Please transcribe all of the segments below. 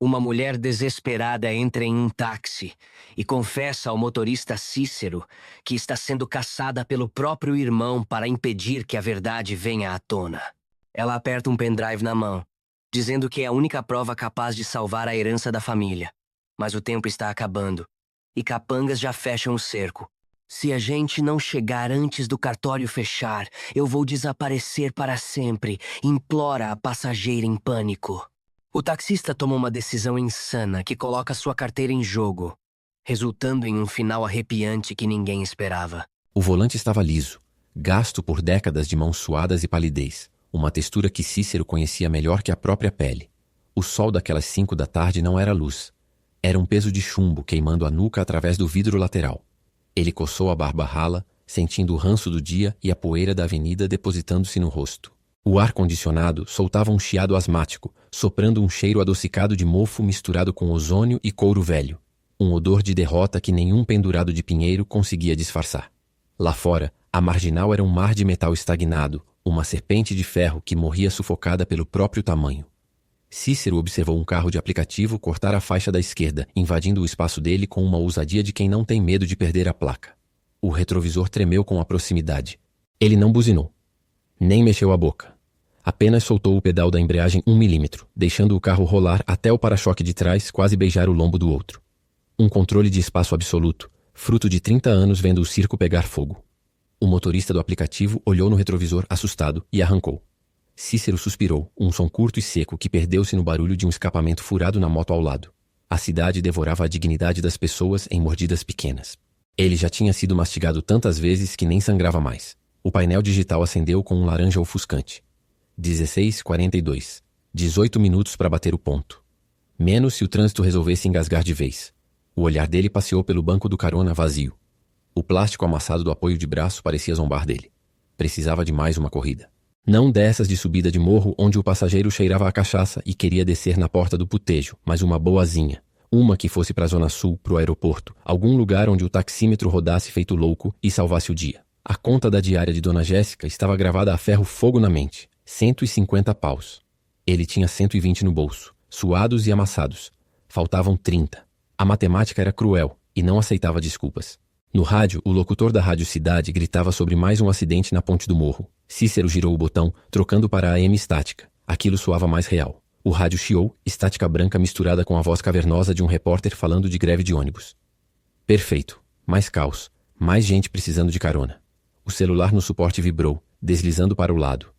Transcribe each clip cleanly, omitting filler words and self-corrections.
Uma mulher desesperada entra em um táxi e confessa ao motorista Cícero que está sendo caçada pelo próprio irmão para impedir que a verdade venha à tona. Ela aperta um pendrive na mão, dizendo que é a única prova capaz de salvar a herança da família. Mas o tempo está acabando e capangas já fecham o cerco. Se a gente não chegar antes do cartório fechar, eu vou desaparecer para sempre, implora a passageira em pânico. O taxista toma uma decisão insana que coloca sua carteira em jogo, resultando em um final arrepiante que ninguém esperava. O volante estava liso, gasto por décadas de mãos suadas e palidez, uma textura que Cícero conhecia melhor que a própria pele. O sol daquelas 5 da tarde não era luz. Era um peso de chumbo queimando a nuca através do vidro lateral. Ele coçou a barba rala, sentindo o ranço do dia e a poeira da avenida depositando-se no rosto. O ar-condicionado soltava um chiado asmático, soprando um cheiro adocicado de mofo misturado com ozônio e couro velho. Um odor de derrota que nenhum pendurado de pinheiro conseguia disfarçar. Lá fora, a marginal era um mar de metal estagnado, uma serpente de ferro que morria sufocada pelo próprio tamanho. Cícero observou um carro de aplicativo cortar a faixa da esquerda, invadindo o espaço dele com uma ousadia de quem não tem medo de perder a placa. O retrovisor tremeu com a proximidade. Ele não buzinou. Nem mexeu a boca. Apenas soltou o pedal da embreagem 1 milímetro, deixando o carro rolar até o para-choque de trás quase beijar o lombo do outro. Um controle de espaço absoluto, fruto de 30 anos vendo o circo pegar fogo. O motorista do aplicativo olhou no retrovisor assustado e arrancou. Cícero suspirou, um som curto e seco que perdeu-se no barulho de um escapamento furado na moto ao lado. A cidade devorava a dignidade das pessoas em mordidas pequenas. Ele já tinha sido mastigado tantas vezes que nem sangrava mais. O painel digital acendeu com um laranja ofuscante. 16h42. 18 minutos para bater o ponto. Menos se o trânsito resolvesse engasgar de vez. O olhar dele passeou pelo banco do carona vazio. O plástico amassado do apoio de braço parecia zombar dele. Precisava de mais uma corrida. Não dessas de subida de morro onde o passageiro cheirava a cachaça e queria descer na porta do putejo, mas uma boazinha. Uma que fosse para a Zona Sul, pro aeroporto, algum lugar onde o taxímetro rodasse feito louco e salvasse o dia. A conta da diária de Dona Jéssica estava gravada a ferro fogo na mente. 150 paus. Ele tinha 120 no bolso, suados e amassados. Faltavam 30. A matemática era cruel e não aceitava desculpas. No rádio, o locutor da Rádio Cidade gritava sobre mais um acidente na ponte do morro. Cícero girou o botão, trocando para a AM estática. Aquilo soava mais real. O rádio chiou, estática branca misturada com a voz cavernosa de um repórter falando de greve de ônibus. Perfeito. Mais caos. Mais gente precisando de carona. O celular no suporte vibrou, deslizando para o lado.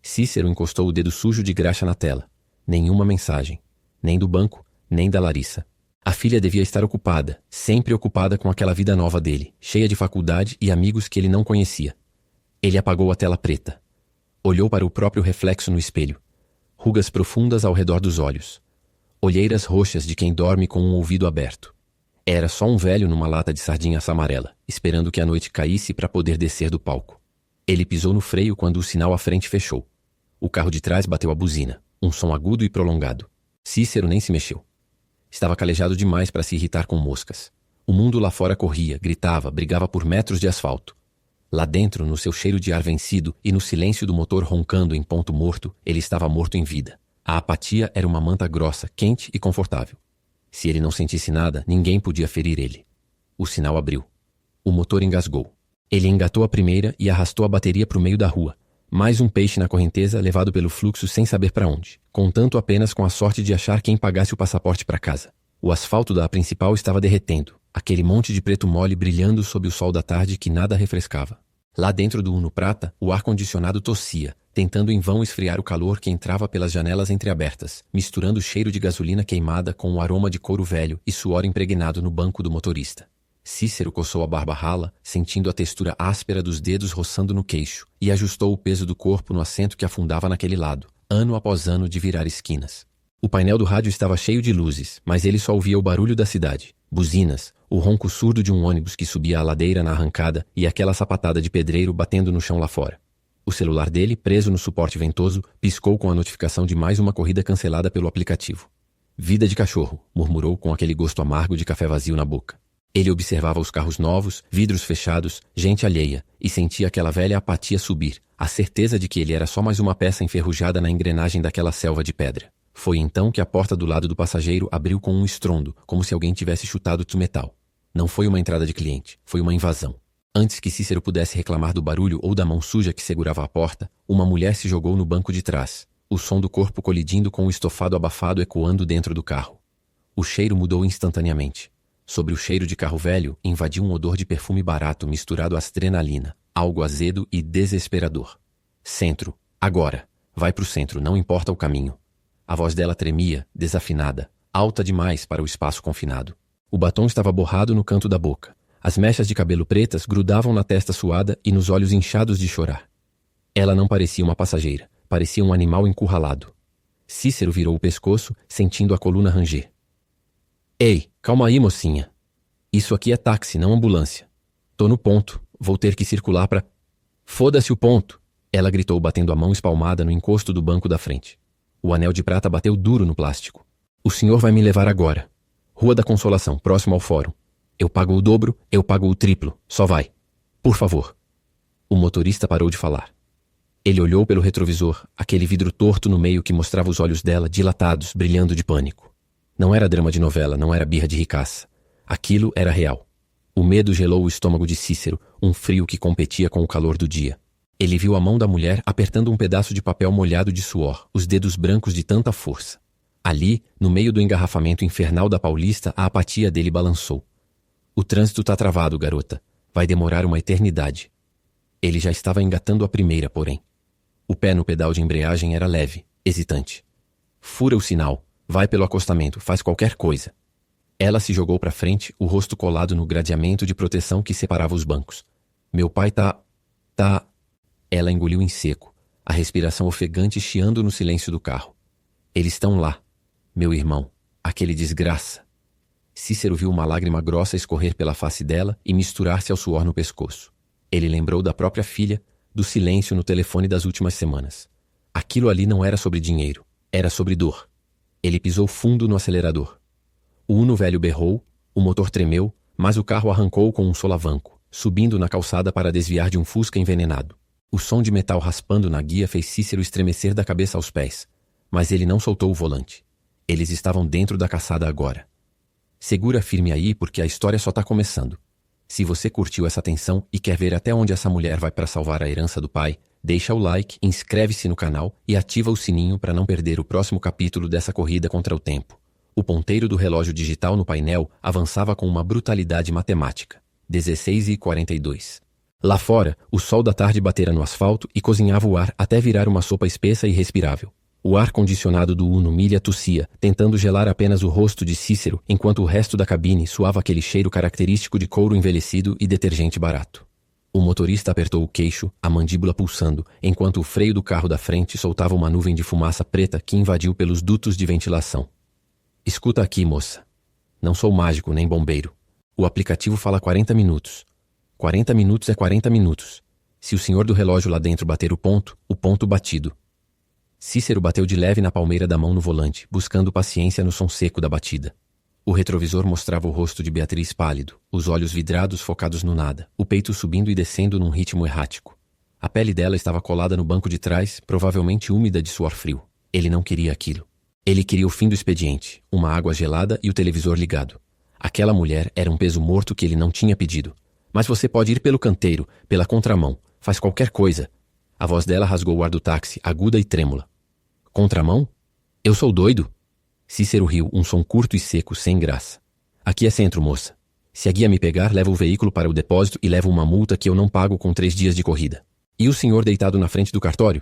Cícero encostou o dedo sujo de graxa na tela. Nenhuma mensagem. Nem do banco, nem da Larissa. A filha devia estar ocupada, sempre ocupada com aquela vida nova dele, cheia de faculdade e amigos que ele não conhecia. Ele apagou a tela preta. Olhou para o próprio reflexo no espelho. Rugas profundas ao redor dos olhos. Olheiras roxas de quem dorme com um ouvido aberto. Era só um velho numa lata de sardinha amarela, esperando que a noite caísse para poder descer do palco. Ele pisou no freio quando o sinal à frente fechou. O carro de trás bateu a buzina, um som agudo e prolongado. Cícero nem se mexeu. Estava calejado demais para se irritar com moscas. O mundo lá fora corria, gritava, brigava por metros de asfalto. Lá dentro, no seu cheiro de ar vencido e no silêncio do motor roncando em ponto morto, ele estava morto em vida. A apatia era uma manta grossa, quente e confortável. Se ele não sentisse nada, ninguém podia ferir ele. O sinal abriu. O motor engasgou. Ele engatou a primeira e arrastou a bateria para o meio da rua. Mais um peixe na correnteza levado pelo fluxo sem saber para onde, contando apenas com a sorte de achar quem pagasse o passaporte para casa. O asfalto da principal estava derretendo, aquele monte de preto mole brilhando sob o sol da tarde que nada refrescava. Lá dentro do Uno Prata, o ar-condicionado tossia, tentando em vão esfriar o calor que entrava pelas janelas entreabertas, misturando o cheiro de gasolina queimada com o aroma de couro velho e suor impregnado no banco do motorista. Cícero coçou a barba rala, sentindo a textura áspera dos dedos roçando no queixo, e ajustou o peso do corpo no assento que afundava naquele lado, ano após ano de virar esquinas. O painel do rádio estava cheio de luzes, mas ele só ouvia o barulho da cidade. Buzinas, o ronco surdo de um ônibus que subia a ladeira na arrancada e aquela sapatada de pedreiro batendo no chão lá fora. O celular dele, preso no suporte ventoso, piscou com a notificação de mais uma corrida cancelada pelo aplicativo. Vida de cachorro, murmurou com aquele gosto amargo de café vazio na boca. Ele observava os carros novos, vidros fechados, gente alheia, e sentia aquela velha apatia subir, a certeza de que ele era só mais uma peça enferrujada na engrenagem daquela selva de pedra. Foi então que a porta do lado do passageiro abriu com um estrondo, como se alguém tivesse chutado o metal. Não foi uma entrada de cliente, foi uma invasão. Antes que Cícero pudesse reclamar do barulho ou da mão suja que segurava a porta, uma mulher se jogou no banco de trás, o som do corpo colidindo com o estofado abafado ecoando dentro do carro. O cheiro mudou instantaneamente. Sobre o cheiro de carro velho, invadiu um odor de perfume barato misturado à adrenalina, algo azedo e desesperador. Centro. Agora. Vai pro centro, não importa o caminho. A voz dela tremia, desafinada, alta demais para o espaço confinado. O batom estava borrado no canto da boca. As mechas de cabelo pretas grudavam na testa suada e nos olhos inchados de chorar. Ela não parecia uma passageira, parecia um animal encurralado. Cícero virou o pescoço, sentindo a coluna ranger. Ei, calma aí, mocinha. Isso aqui é táxi, não ambulância. Tô no ponto, vou ter que circular pra... Foda-se o ponto! Ela gritou, batendo a mão espalmada no encosto do banco da frente. O anel de prata bateu duro no plástico. O senhor vai me levar agora. Rua da Consolação, próximo ao fórum. Eu pago o dobro, eu pago o triplo. Só vai. Por favor. O motorista parou de falar. Ele olhou pelo retrovisor, aquele vidro torto no meio que mostrava os olhos dela dilatados, brilhando de pânico. Não era drama de novela, não era birra de ricaça. Aquilo era real. O medo gelou o estômago de Cícero, um frio que competia com o calor do dia. Ele viu a mão da mulher apertando um pedaço de papel molhado de suor, os dedos brancos de tanta força. Ali, no meio do engarrafamento infernal da Paulista, a apatia dele balançou. O trânsito tá travado, garota. Vai demorar uma eternidade. Ele já estava engatando a primeira, porém. O pé no pedal de embreagem era leve, hesitante. Fura o sinal, vai pelo acostamento, faz qualquer coisa. Ela se jogou para frente, o rosto colado no gradeamento de proteção que separava os bancos. Meu pai tá... Ela engoliu em seco, a respiração ofegante chiando no silêncio do carro. Eles estão lá. Meu irmão, aquele desgraça. Cícero viu uma lágrima grossa escorrer pela face dela e misturar-se ao suor no pescoço. Ele lembrou da própria filha, do silêncio no telefone das últimas semanas. Aquilo ali não era sobre dinheiro, era sobre dor. Ele pisou fundo no acelerador. O Uno velho berrou, o motor tremeu, mas o carro arrancou com um solavanco, subindo na calçada para desviar de um Fusca envenenado. O som de metal raspando na guia fez Cícero estremecer da cabeça aos pés, mas ele não soltou o volante. Eles estavam dentro da caçada agora. Segura firme aí porque a história só tá começando. Se você curtiu essa tensão e quer ver até onde essa mulher vai para salvar a herança do pai, deixa o like, inscreve-se no canal e ativa o sininho para não perder o próximo capítulo dessa corrida contra o tempo. O ponteiro do relógio digital no painel avançava com uma brutalidade matemática. 16h42. Lá fora, o sol da tarde batera no asfalto e cozinhava o ar até virar uma sopa espessa e respirável. O ar-condicionado do Uno Milha tossia, tentando gelar apenas o rosto de Cícero, enquanto o resto da cabine suava aquele cheiro característico de couro envelhecido e detergente barato. O motorista apertou o queixo, a mandíbula pulsando, enquanto o freio do carro da frente soltava uma nuvem de fumaça preta que invadiu pelos dutos de ventilação. Escuta aqui, moça. Não sou mágico nem bombeiro. O aplicativo fala 40 minutos. 40 minutos é 40 minutos. Se o senhor do relógio lá dentro bater o ponto batido. Cícero bateu de leve na palmeira da mão no volante, buscando paciência no som seco da batida. O retrovisor mostrava o rosto de Beatriz pálido, os olhos vidrados focados no nada, o peito subindo e descendo num ritmo errático. A pele dela estava colada no banco de trás, provavelmente úmida de suor frio. Ele não queria aquilo. Ele queria o fim do expediente, uma água gelada e o televisor ligado. Aquela mulher era um peso morto que ele não tinha pedido. Mas você pode ir pelo canteiro, pela contramão. Faz qualquer coisa. A voz dela rasgou o ar do táxi, aguda e trêmula. Contramão? Eu sou doido? Cícero riu, um som curto e seco, sem graça. Aqui é centro, moça. Se a guia me pegar, leva o veículo para o depósito e leva uma multa que eu não pago com 3 dias de corrida. E o senhor deitado na frente do cartório?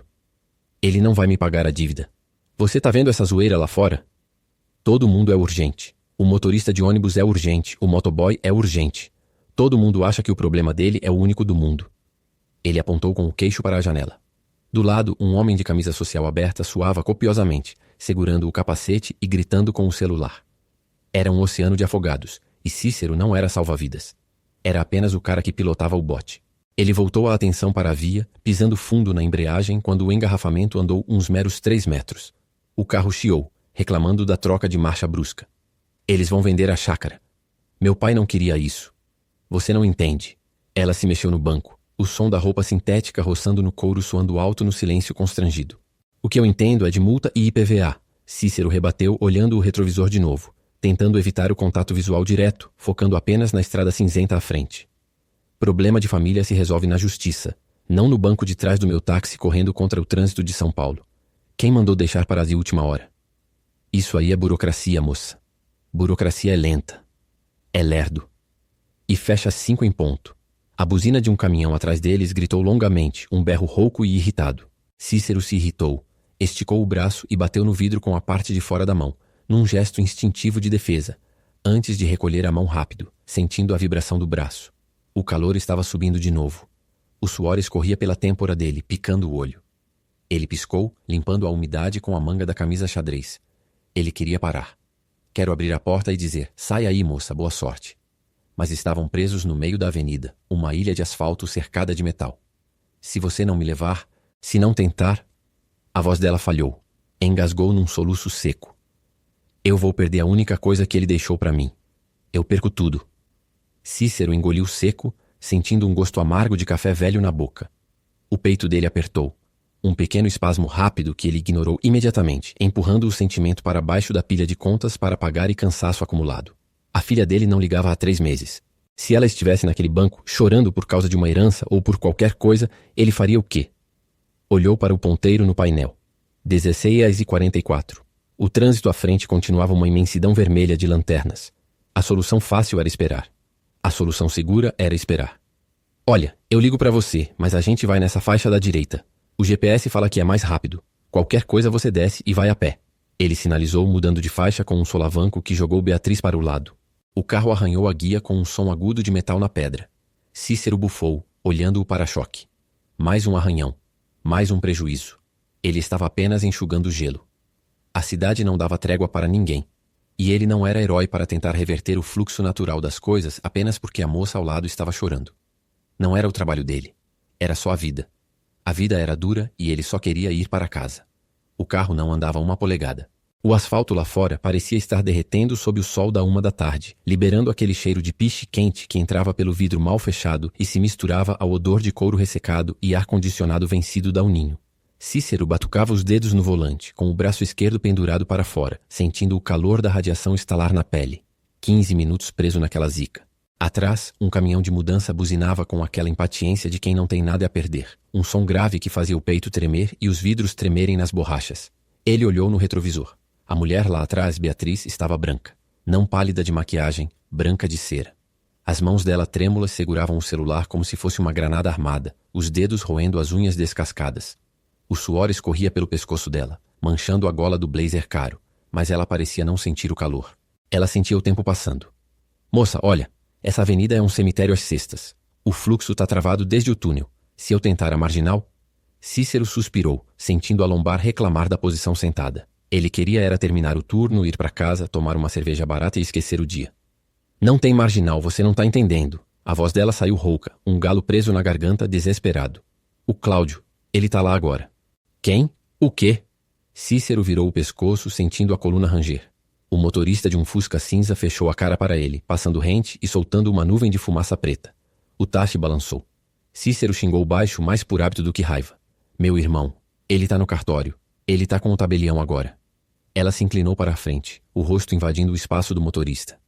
Ele não vai me pagar a dívida. Você tá vendo essa zoeira lá fora? Todo mundo é urgente. O motorista de ônibus é urgente, o motoboy é urgente. Todo mundo acha que o problema dele é o único do mundo. Ele apontou com o queixo para a janela. Do lado, um homem de camisa social aberta suava copiosamente, segurando o capacete e gritando com o celular. Era um oceano de afogados, e Cícero não era salva-vidas. Era apenas o cara que pilotava o bote. Ele voltou a atenção para a via, pisando fundo na embreagem quando o engarrafamento andou uns meros 3 metros. O carro chiou, reclamando da troca de marcha brusca. Eles vão vender a chácara. Meu pai não queria isso. Você não entende. Ela se mexeu no banco, o som da roupa sintética roçando no couro soando alto no silêncio constrangido. O que eu entendo é de multa e IPVA. Cícero rebateu, olhando o retrovisor de novo, tentando evitar o contato visual direto, focando apenas na estrada cinzenta à frente. Problema de família se resolve na justiça, não no banco de trás do meu táxi correndo contra o trânsito de São Paulo. Quem mandou deixar para a última hora? Isso aí é burocracia, moça. Burocracia é lenta. É lerdo. E fecha às 5 em ponto. A buzina de um caminhão atrás deles gritou longamente, um berro rouco e irritado. Cícero se irritou, esticou o braço e bateu no vidro com a parte de fora da mão, num gesto instintivo de defesa, antes de recolher a mão rápido, sentindo a vibração do braço. O calor estava subindo de novo. O suor escorria pela têmpora dele, picando o olho. Ele piscou, limpando a umidade com a manga da camisa xadrez. Ele queria parar. Quero abrir a porta e dizer, sai aí, moça, boa sorte. Mas estavam presos no meio da avenida, uma ilha de asfalto cercada de metal. Se você não me levar, se não tentar... A voz dela falhou. Engasgou num soluço seco. Eu vou perder a única coisa que ele deixou para mim. Eu perco tudo. Cícero engoliu seco, sentindo um gosto amargo de café velho na boca. O peito dele apertou. Um pequeno espasmo rápido que ele ignorou imediatamente, empurrando o sentimento para baixo da pilha de contas para pagar e cansaço acumulado. A filha dele não ligava há 3 meses. Se ela estivesse naquele banco, chorando por causa de uma herança ou por qualquer coisa, ele faria o quê? Olhou para o ponteiro no painel. 16h44. O trânsito à frente continuava uma imensidão vermelha de lanternas. A solução fácil era esperar. A solução segura era esperar. Olha, eu ligo para você, mas a gente vai nessa faixa da direita. O GPS fala que é mais rápido. Qualquer coisa você desce e vai a pé. Ele sinalizou, mudando de faixa com um solavanco que jogou Beatriz para o lado. O carro arranhou a guia com um som agudo de metal na pedra. Cícero bufou, olhando o para-choque. Mais um arranhão. Mais um prejuízo. Ele estava apenas enxugando gelo. A cidade não dava trégua para ninguém. E ele não era herói para tentar reverter o fluxo natural das coisas apenas porque a moça ao lado estava chorando. Não era o trabalho dele. Era só a vida. A vida era dura e ele só queria ir para casa. O carro não andava uma polegada. O asfalto lá fora parecia estar derretendo sob o sol da 1 da tarde, liberando aquele cheiro de piche quente que entrava pelo vidro mal fechado e se misturava ao odor de couro ressecado e ar-condicionado vencido da Uninho. Cícero batucava os dedos no volante, com o braço esquerdo pendurado para fora, sentindo o calor da radiação estalar na pele. 15 minutos preso naquela zica. Atrás, um caminhão de mudança buzinava com aquela impaciência de quem não tem nada a perder. Um som grave que fazia o peito tremer e os vidros tremerem nas borrachas. Ele olhou no retrovisor. A mulher lá atrás, Beatriz, estava branca. Não pálida de maquiagem, branca de cera. As mãos dela trêmulas seguravam o celular como se fosse uma granada armada, os dedos roendo as unhas descascadas. O suor escorria pelo pescoço dela, manchando a gola do blazer caro, mas ela parecia não sentir o calor. Ela sentia o tempo passando. Moça, olha, essa avenida é um cemitério às sextas. O fluxo tá travado desde o túnel. Se eu tentar a marginal... Cícero suspirou, sentindo a lombar reclamar da posição sentada. Ele queria era terminar o turno, ir para casa, tomar uma cerveja barata e esquecer o dia. Não tem marginal, você não tá entendendo. A voz dela saiu rouca, um galo preso na garganta, desesperado. O Cláudio, ele tá lá agora. Quem? O quê? Cícero virou o pescoço, sentindo a coluna ranger. O motorista de um Fusca cinza fechou a cara para ele, passando rente e soltando uma nuvem de fumaça preta. O táxi balançou. Cícero xingou baixo, mais por hábito do que raiva. Meu irmão, ele tá no cartório. Ele tá com o tabelião agora. Ela se inclinou para a frente, o rosto invadindo o espaço do motorista.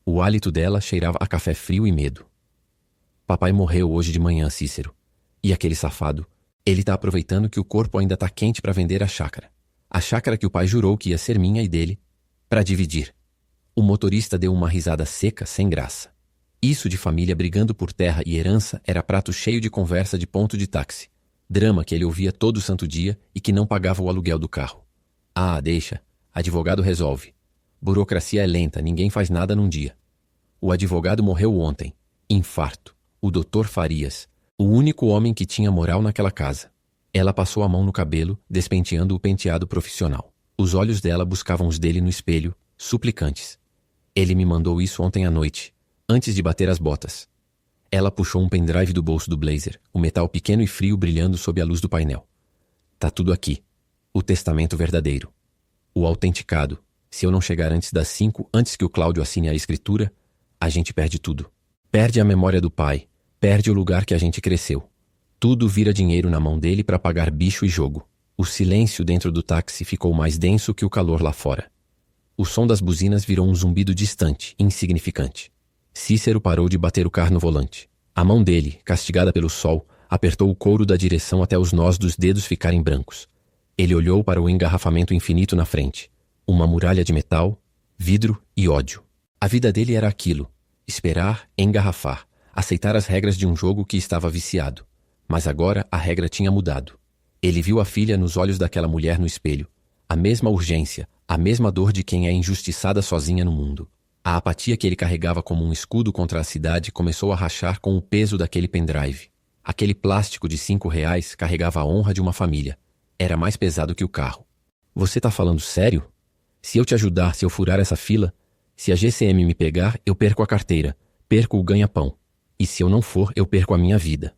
O hálito dela cheirava a café frio e medo. Papai morreu hoje de manhã, Cícero. E aquele safado, ele tá aproveitando que o corpo ainda tá quente para vender a chácara. A chácara que o pai jurou que ia ser minha e dele, para dividir. O motorista deu uma risada seca, sem graça. Isso de família brigando por terra e herança era prato cheio de conversa de ponto de táxi. Drama que ele ouvia todo santo dia e que não pagava o aluguel do carro. Ah, deixa. Advogado resolve. Burocracia é lenta, ninguém faz nada num dia. O advogado morreu ontem. Infarto. O Dr. Farias. O único homem que tinha moral naquela casa. Ela passou a mão no cabelo, despenteando o penteado profissional. Os olhos dela buscavam os dele no espelho, suplicantes. Ele me mandou isso ontem à noite, antes de bater as botas. Ela puxou um pendrive do bolso do blazer, o metal pequeno e frio brilhando sob a luz do painel. Tá tudo aqui. O testamento verdadeiro. O autenticado. Se eu não chegar antes das 5, antes que o Cláudio assine a escritura, a gente perde tudo. Perde a memória do pai. Perde o lugar que a gente cresceu. Tudo vira dinheiro na mão dele para pagar bicho e jogo. O silêncio dentro do táxi ficou mais denso que o calor lá fora. O som das buzinas virou um zumbido distante, insignificante. Cícero parou de bater o carro no volante. A mão dele, castigada pelo sol, apertou o couro da direção até os nós dos dedos ficarem brancos. Ele olhou para o engarrafamento infinito na frente. Uma muralha de metal, vidro e ódio. A vida dele era aquilo: esperar, engarrafar, aceitar as regras de um jogo que estava viciado. Mas agora a regra tinha mudado. Ele viu a filha nos olhos daquela mulher no espelho. A mesma urgência, a mesma dor de quem é injustiçada sozinha no mundo. A apatia que ele carregava como um escudo contra a cidade começou a rachar com o peso daquele pendrive. Aquele plástico de R$ 5 carregava a honra de uma família. Era mais pesado que o carro. Você tá falando sério? Se eu te ajudar, se eu furar essa fila, se a GCM me pegar, eu perco a carteira, perco o ganha-pão. E se eu não for, eu perco a minha vida.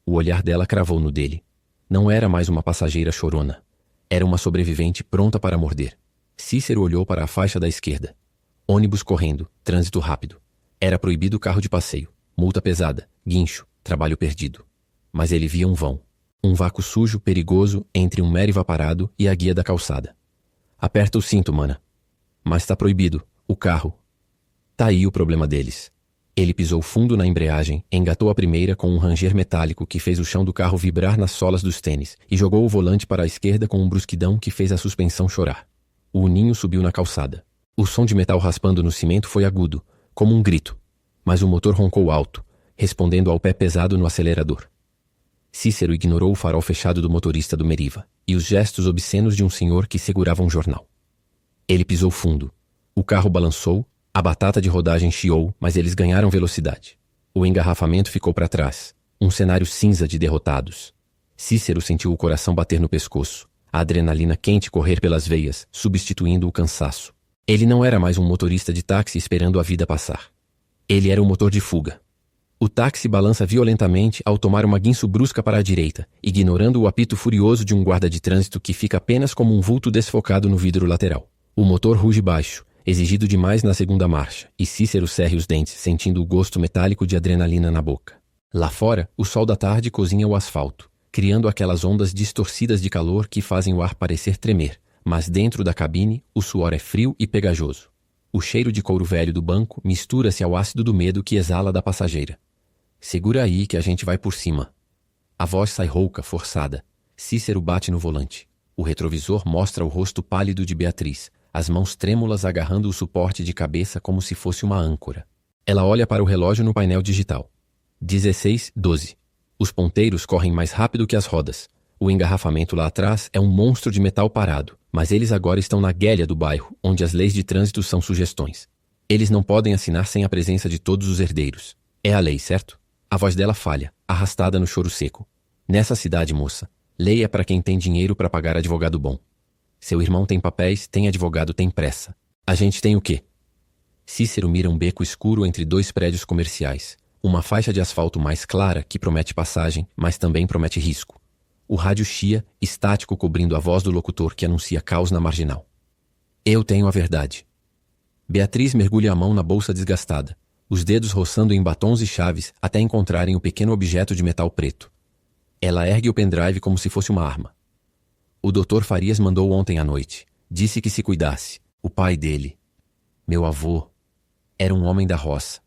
O olhar dela cravou no dele. Não era mais uma passageira chorona. Era uma sobrevivente pronta para morder. Cícero olhou para a faixa da esquerda. Ônibus correndo, trânsito rápido. Era proibido carro de passeio, multa pesada, guincho, trabalho perdido. Mas ele via um vão. Um vácuo sujo, perigoso, entre um Meriva parado e a guia da calçada. Aperta o cinto, mana. Mas tá proibido. O carro. Tá aí o problema deles. Ele pisou fundo na embreagem, engatou a primeira com um ranger metálico que fez o chão do carro vibrar nas solas dos tênis e jogou o volante para a esquerda com um brusquidão que fez a suspensão chorar. O ninho subiu na calçada. O som de metal raspando no cimento foi agudo, como um grito. Mas o motor roncou alto, respondendo ao pé pesado no acelerador. Cícero ignorou o farol fechado do motorista do Meriva e os gestos obscenos de um senhor que segurava um jornal. Ele pisou fundo. O carro balançou, a batata de rodagem chiou, mas eles ganharam velocidade. O engarrafamento ficou para trás. Um cenário cinza de derrotados. Cícero sentiu o coração bater no pescoço, a adrenalina quente correr pelas veias, substituindo o cansaço. Ele não era mais um motorista de táxi esperando a vida passar. Ele era um motor de fuga. O táxi balança violentamente ao tomar uma guinço brusca para a direita, ignorando o apito furioso de um guarda de trânsito que fica apenas como um vulto desfocado no vidro lateral. O motor ruge baixo, exigido demais na segunda marcha, e Cícero cerre os dentes, sentindo o gosto metálico de adrenalina na boca. Lá fora, o sol da tarde cozinha o asfalto, criando aquelas ondas distorcidas de calor que fazem o ar parecer tremer, mas dentro da cabine, o suor é frio e pegajoso. O cheiro de couro velho do banco mistura-se ao ácido do medo que exala da passageira. Segura aí que a gente vai por cima. A voz sai rouca, forçada. Cícero bate no volante. O retrovisor mostra o rosto pálido de Beatriz, as mãos trêmulas agarrando o suporte de cabeça como se fosse uma âncora. Ela olha para o relógio no painel digital. 16:12. Os ponteiros correm mais rápido que as rodas. O engarrafamento lá atrás é um monstro de metal parado, mas eles agora estão na guelha do bairro, onde as leis de trânsito são sugestões. Eles não podem assinar sem a presença de todos os herdeiros. É a lei, certo? A voz dela falha, arrastada no choro seco. Nessa cidade, moça, lei é para quem tem dinheiro para pagar advogado bom. Seu irmão tem papéis, tem advogado, tem pressa. A gente tem o quê? Cícero mira um beco escuro entre dois prédios comerciais. Uma faixa de asfalto mais clara que promete passagem, mas também promete risco. O rádio chia, estático cobrindo a voz do locutor que anuncia caos na marginal. Eu tenho a verdade. Beatriz mergulha a mão na bolsa desgastada, os dedos roçando em batons e chaves até encontrarem o pequeno objeto de metal preto. Ela ergue o pendrive como se fosse uma arma. O Dr. Farias mandou ontem à noite. Disse que se cuidasse. O pai dele, meu avô, era um homem da roça.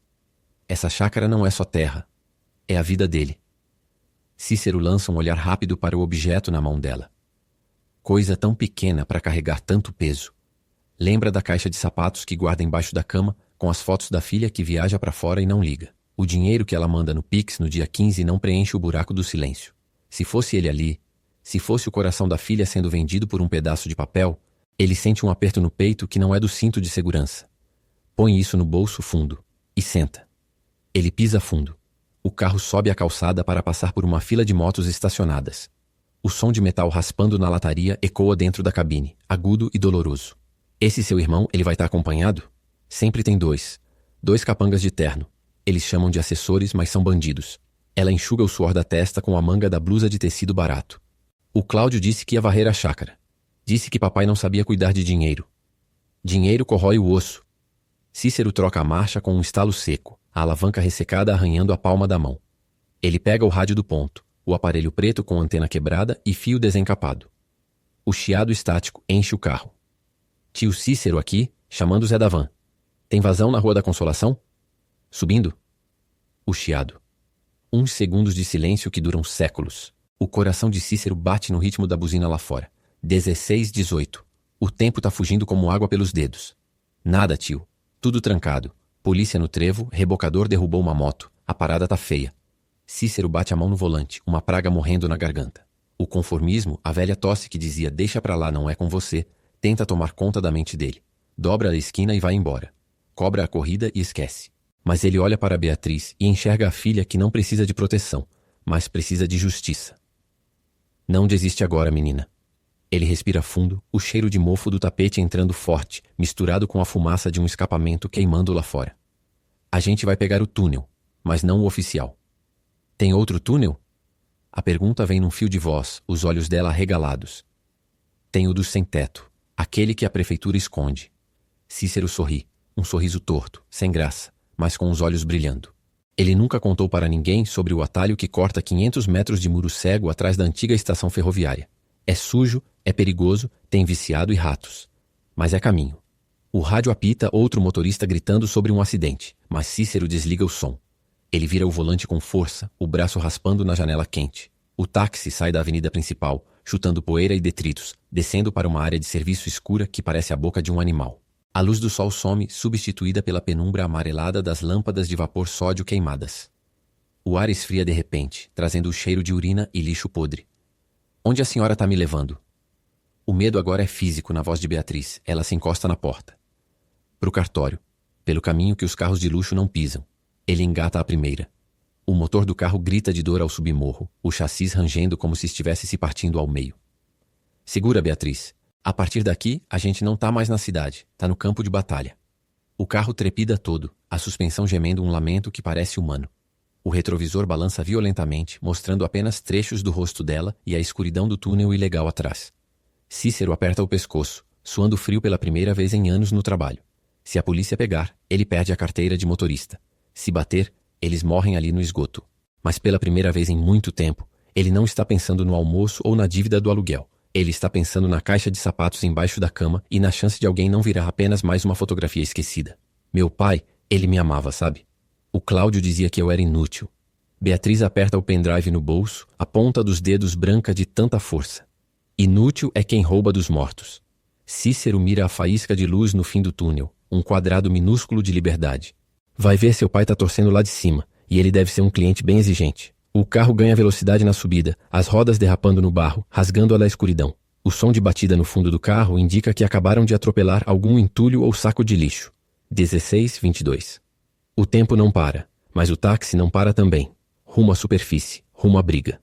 Essa chácara não é só terra. É a vida dele. Cícero lança um olhar rápido para o objeto na mão dela. Coisa tão pequena para carregar tanto peso. Lembra da caixa de sapatos que guarda embaixo da cama, com as fotos da filha que viaja para fora e não liga. O dinheiro que ela manda no Pix no dia 15 não preenche o buraco do silêncio. Se fosse ele ali, se fosse o coração da filha sendo vendido por um pedaço de papel, ele sente um aperto no peito que não é do cinto de segurança. Põe isso no bolso fundo e senta. Ele pisa fundo. O carro sobe a calçada para passar por uma fila de motos estacionadas. O som de metal raspando na lataria ecoa dentro da cabine, agudo e doloroso. Esse seu irmão, ele vai estar acompanhado? Sempre tem dois. Dois capangas de terno. Eles chamam de assessores, mas são bandidos. Ela enxuga o suor da testa com a manga da blusa de tecido barato. O Cláudio disse que ia varrer a chácara. Disse que papai não sabia cuidar de dinheiro. Dinheiro corrói o osso. Cícero troca a marcha com um estalo seco, a alavanca ressecada arranhando a palma da mão. Ele pega o rádio do ponto, o aparelho preto com antena quebrada e fio desencapado. O chiado estático enche o carro. Tio Cícero aqui, chamando Zé da van. Tem vazão na Rua da Consolação? Subindo? O chiado. Uns segundos de silêncio que duram séculos. O coração de Cícero bate no ritmo da buzina lá fora. 16:18. O tempo tá fugindo como água pelos dedos. Nada, tio. Tudo trancado. Polícia no trevo, rebocador derrubou uma moto. A parada tá feia. Cícero bate a mão no volante, uma praga morrendo na garganta. O conformismo, a velha tosse que dizia deixa pra lá, não é com você, tenta tomar conta da mente dele. Dobra a esquina e vai embora. Cobra a corrida e esquece. Mas ele olha para Beatriz e enxerga a filha que não precisa de proteção, mas precisa de justiça. Não desiste agora, menina. Ele respira fundo, o cheiro de mofo do tapete entrando forte, misturado com a fumaça de um escapamento queimando lá fora. A gente vai pegar o túnel, mas não o oficial. Tem outro túnel? A pergunta vem num fio de voz, os olhos dela arregalados. Tem o do sem-teto, aquele que a prefeitura esconde. Cícero sorri, um sorriso torto, sem graça, mas com os olhos brilhando. Ele nunca contou para ninguém sobre o atalho que corta 500 metros de muro cego atrás da antiga estação ferroviária. É sujo, é perigoso, tem viciado e ratos. Mas é caminho. O rádio apita outro motorista gritando sobre um acidente, mas Cícero desliga o som. Ele vira o volante com força, o braço raspando na janela quente. O táxi sai da avenida principal, chutando poeira e detritos, descendo para uma área de serviço escura que parece a boca de um animal. A luz do sol some, substituída pela penumbra amarelada das lâmpadas de vapor sódio queimadas. O ar esfria de repente, trazendo o cheiro de urina e lixo podre. Onde a senhora está me levando? O medo agora é físico na voz de Beatriz. Ela se encosta na porta. Pro cartório, pelo caminho que os carros de luxo não pisam. Ele engata a primeira. O motor do carro grita de dor ao submorro, o chassis rangendo como se estivesse se partindo ao meio. Segura, Beatriz. A partir daqui, a gente não tá mais na cidade, tá no campo de batalha. O carro trepida todo, a suspensão gemendo um lamento que parece humano. O retrovisor balança violentamente, mostrando apenas trechos do rosto dela e a escuridão do túnel ilegal atrás. Cícero aperta o pescoço, suando frio pela primeira vez em anos no trabalho. Se a polícia pegar, ele perde a carteira de motorista. Se bater, eles morrem ali no esgoto. Mas pela primeira vez em muito tempo, ele não está pensando no almoço ou na dívida do aluguel. Ele está pensando na caixa de sapatos embaixo da cama e na chance de alguém não virar apenas mais uma fotografia esquecida. Meu pai, ele me amava, sabe? O Cláudio dizia que eu era inútil. Beatriz aperta o pendrive no bolso, a ponta dos dedos branca de tanta força. Inútil é quem rouba dos mortos. Cícero mira a faísca de luz no fim do túnel, um quadrado minúsculo de liberdade. Vai ver, seu pai tá torcendo lá de cima, e ele deve ser um cliente bem exigente. O carro ganha velocidade na subida, as rodas derrapando no barro, rasgando-a da escuridão. O som de batida no fundo do carro indica que acabaram de atropelar algum entulho ou saco de lixo. 16:22. O tempo não para, mas o táxi não para também. Rumo à superfície, rumo à briga.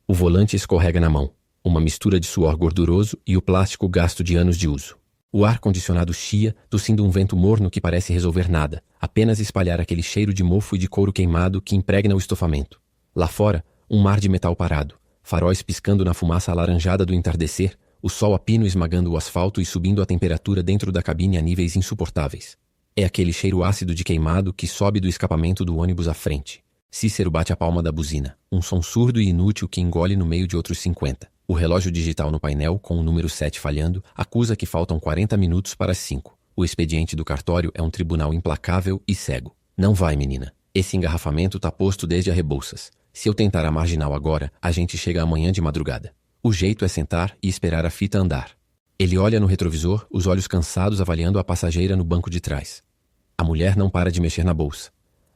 O volante escorrega na mão, uma mistura de suor gorduroso e o plástico gasto de anos de uso. O ar-condicionado chia, tossindo um vento morno que parece resolver nada, apenas espalhar aquele cheiro de mofo e de couro queimado que impregna o estofamento. Lá fora, um mar de metal parado, faróis piscando na fumaça alaranjada do entardecer, o sol a pino esmagando o asfalto e subindo a temperatura dentro da cabine a níveis insuportáveis. É aquele cheiro ácido de queimado que sobe do escapamento do ônibus à frente. Cícero bate a palma da buzina, um som surdo e inútil que engole no meio de outros 50. O relógio digital no painel, com o número 7 falhando, acusa que faltam 40 minutos para as 5. O expediente do cartório é um tribunal implacável e cego. Não vai, menina. Esse engarrafamento tá posto desde a Rebouças. Se eu tentar a marginal agora, a gente chega amanhã de madrugada. O jeito é sentar e esperar a fita andar. Ele olha no retrovisor, os olhos cansados avaliando a passageira no banco de trás. A mulher não para de mexer na bolsa.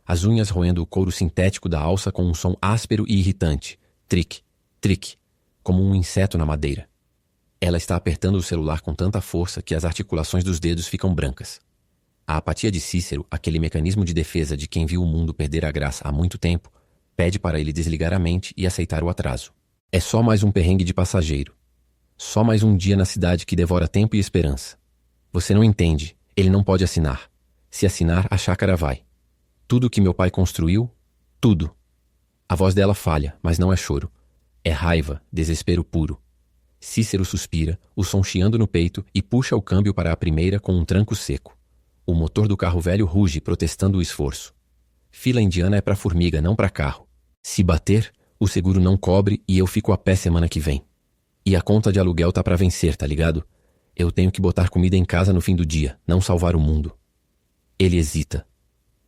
As unhas roendo o couro sintético da alça com um som áspero e irritante. Tric, tric, como um inseto na madeira. Ela está apertando o celular com tanta força que as articulações dos dedos ficam brancas. A apatia de Cícero, aquele mecanismo de defesa de quem viu o mundo perder a graça há muito tempo, pede para ele desligar a mente e aceitar o atraso. É só mais um perrengue de passageiro. Só mais um dia na cidade que devora tempo e esperança. Você não entende. Ele não pode assinar. Se assinar, a chácara vai. Tudo que meu pai construiu, tudo. A voz dela falha, mas não é choro. É raiva, desespero puro. Cícero suspira, o som chiando no peito, e puxa o câmbio para a primeira com um tranco seco. O motor do carro velho ruge, protestando o esforço. Fila indiana é para formiga, não para carro. Se bater, o seguro não cobre e eu fico a pé semana que vem. E a conta de aluguel tá pra vencer, tá ligado? Eu tenho que botar comida em casa no fim do dia, não salvar o mundo. Ele hesita.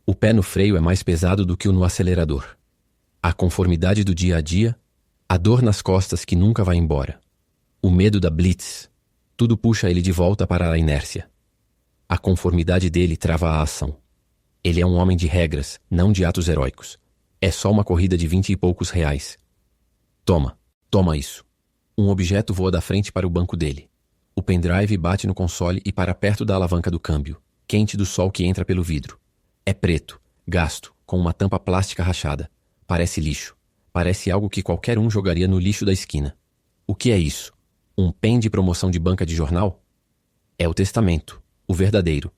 O pé no freio é mais pesado do que o no acelerador. A conformidade do dia a dia, a dor nas costas que nunca vai embora. O medo da blitz. Tudo puxa ele de volta para a inércia. A conformidade dele trava a ação. Ele é um homem de regras, não de atos heróicos. É só uma corrida de 20 e poucos reais. Toma isso. Um objeto voa da frente para o banco dele. O pendrive bate no console e para perto da alavanca do câmbio, quente do sol que entra pelo vidro. É preto, gasto, com uma tampa plástica rachada. Parece lixo. Parece algo que qualquer um jogaria no lixo da esquina. O que é isso? Um pen de promoção de banca de jornal? É o testamento, o verdadeiro.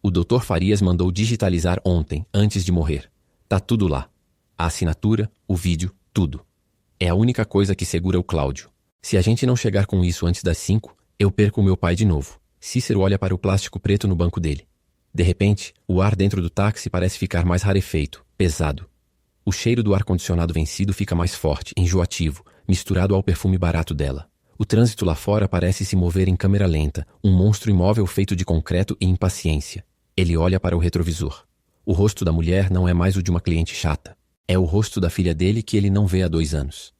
O Dr. Farias mandou digitalizar ontem, antes de morrer. Tá tudo lá. A assinatura, o vídeo, tudo. É a única coisa que segura o Cláudio. Se a gente não chegar com isso antes das 5, eu perco o meu pai de novo. Cícero olha para o plástico preto no banco dele. De repente, o ar dentro do táxi parece ficar mais rarefeito, pesado. O cheiro do ar-condicionado vencido fica mais forte, enjoativo, misturado ao perfume barato dela. O trânsito lá fora parece se mover em câmera lenta, um monstro imóvel feito de concreto e impaciência. Ele olha para o retrovisor. O rosto da mulher não é mais o de uma cliente chata. É o rosto da filha dele que ele não vê há 2 anos.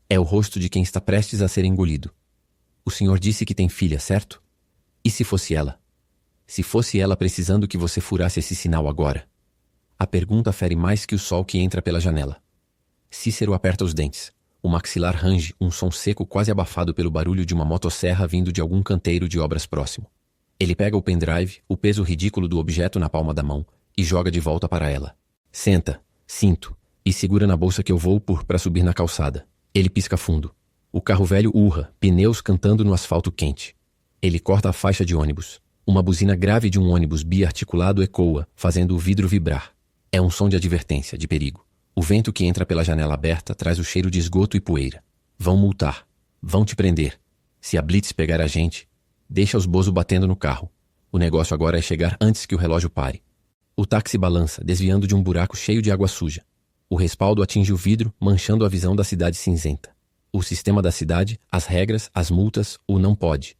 É o rosto de quem está prestes a ser engolido. O senhor disse que tem filha, certo? E se fosse ela? Se fosse ela precisando que você furasse esse sinal agora? A pergunta fere mais que o sol que entra pela janela. Cícero aperta os dentes. O maxilar range, um som seco quase abafado pelo barulho de uma motosserra vindo de algum canteiro de obras próximo. Ele pega o pendrive, o peso ridículo do objeto na palma da mão, e joga de volta para ela. Senta, cinto, e segura na bolsa que eu vou para subir na calçada. Ele pisca fundo. O carro velho urra, pneus cantando no asfalto quente. Ele corta a faixa de ônibus. Uma buzina grave de um ônibus biarticulado ecoa, fazendo o vidro vibrar. É um som de advertência, de perigo. O vento que entra pela janela aberta traz o cheiro de esgoto e poeira. Vão multar. Vão te prender. Se a blitz pegar a gente, deixa os bozo batendo no carro. O negócio agora é chegar antes que o relógio pare. O táxi balança, desviando de um buraco cheio de água suja. O respaldo atinge o vidro, manchando a visão da cidade cinzenta. O sistema da cidade, as regras, as multas, o não pode.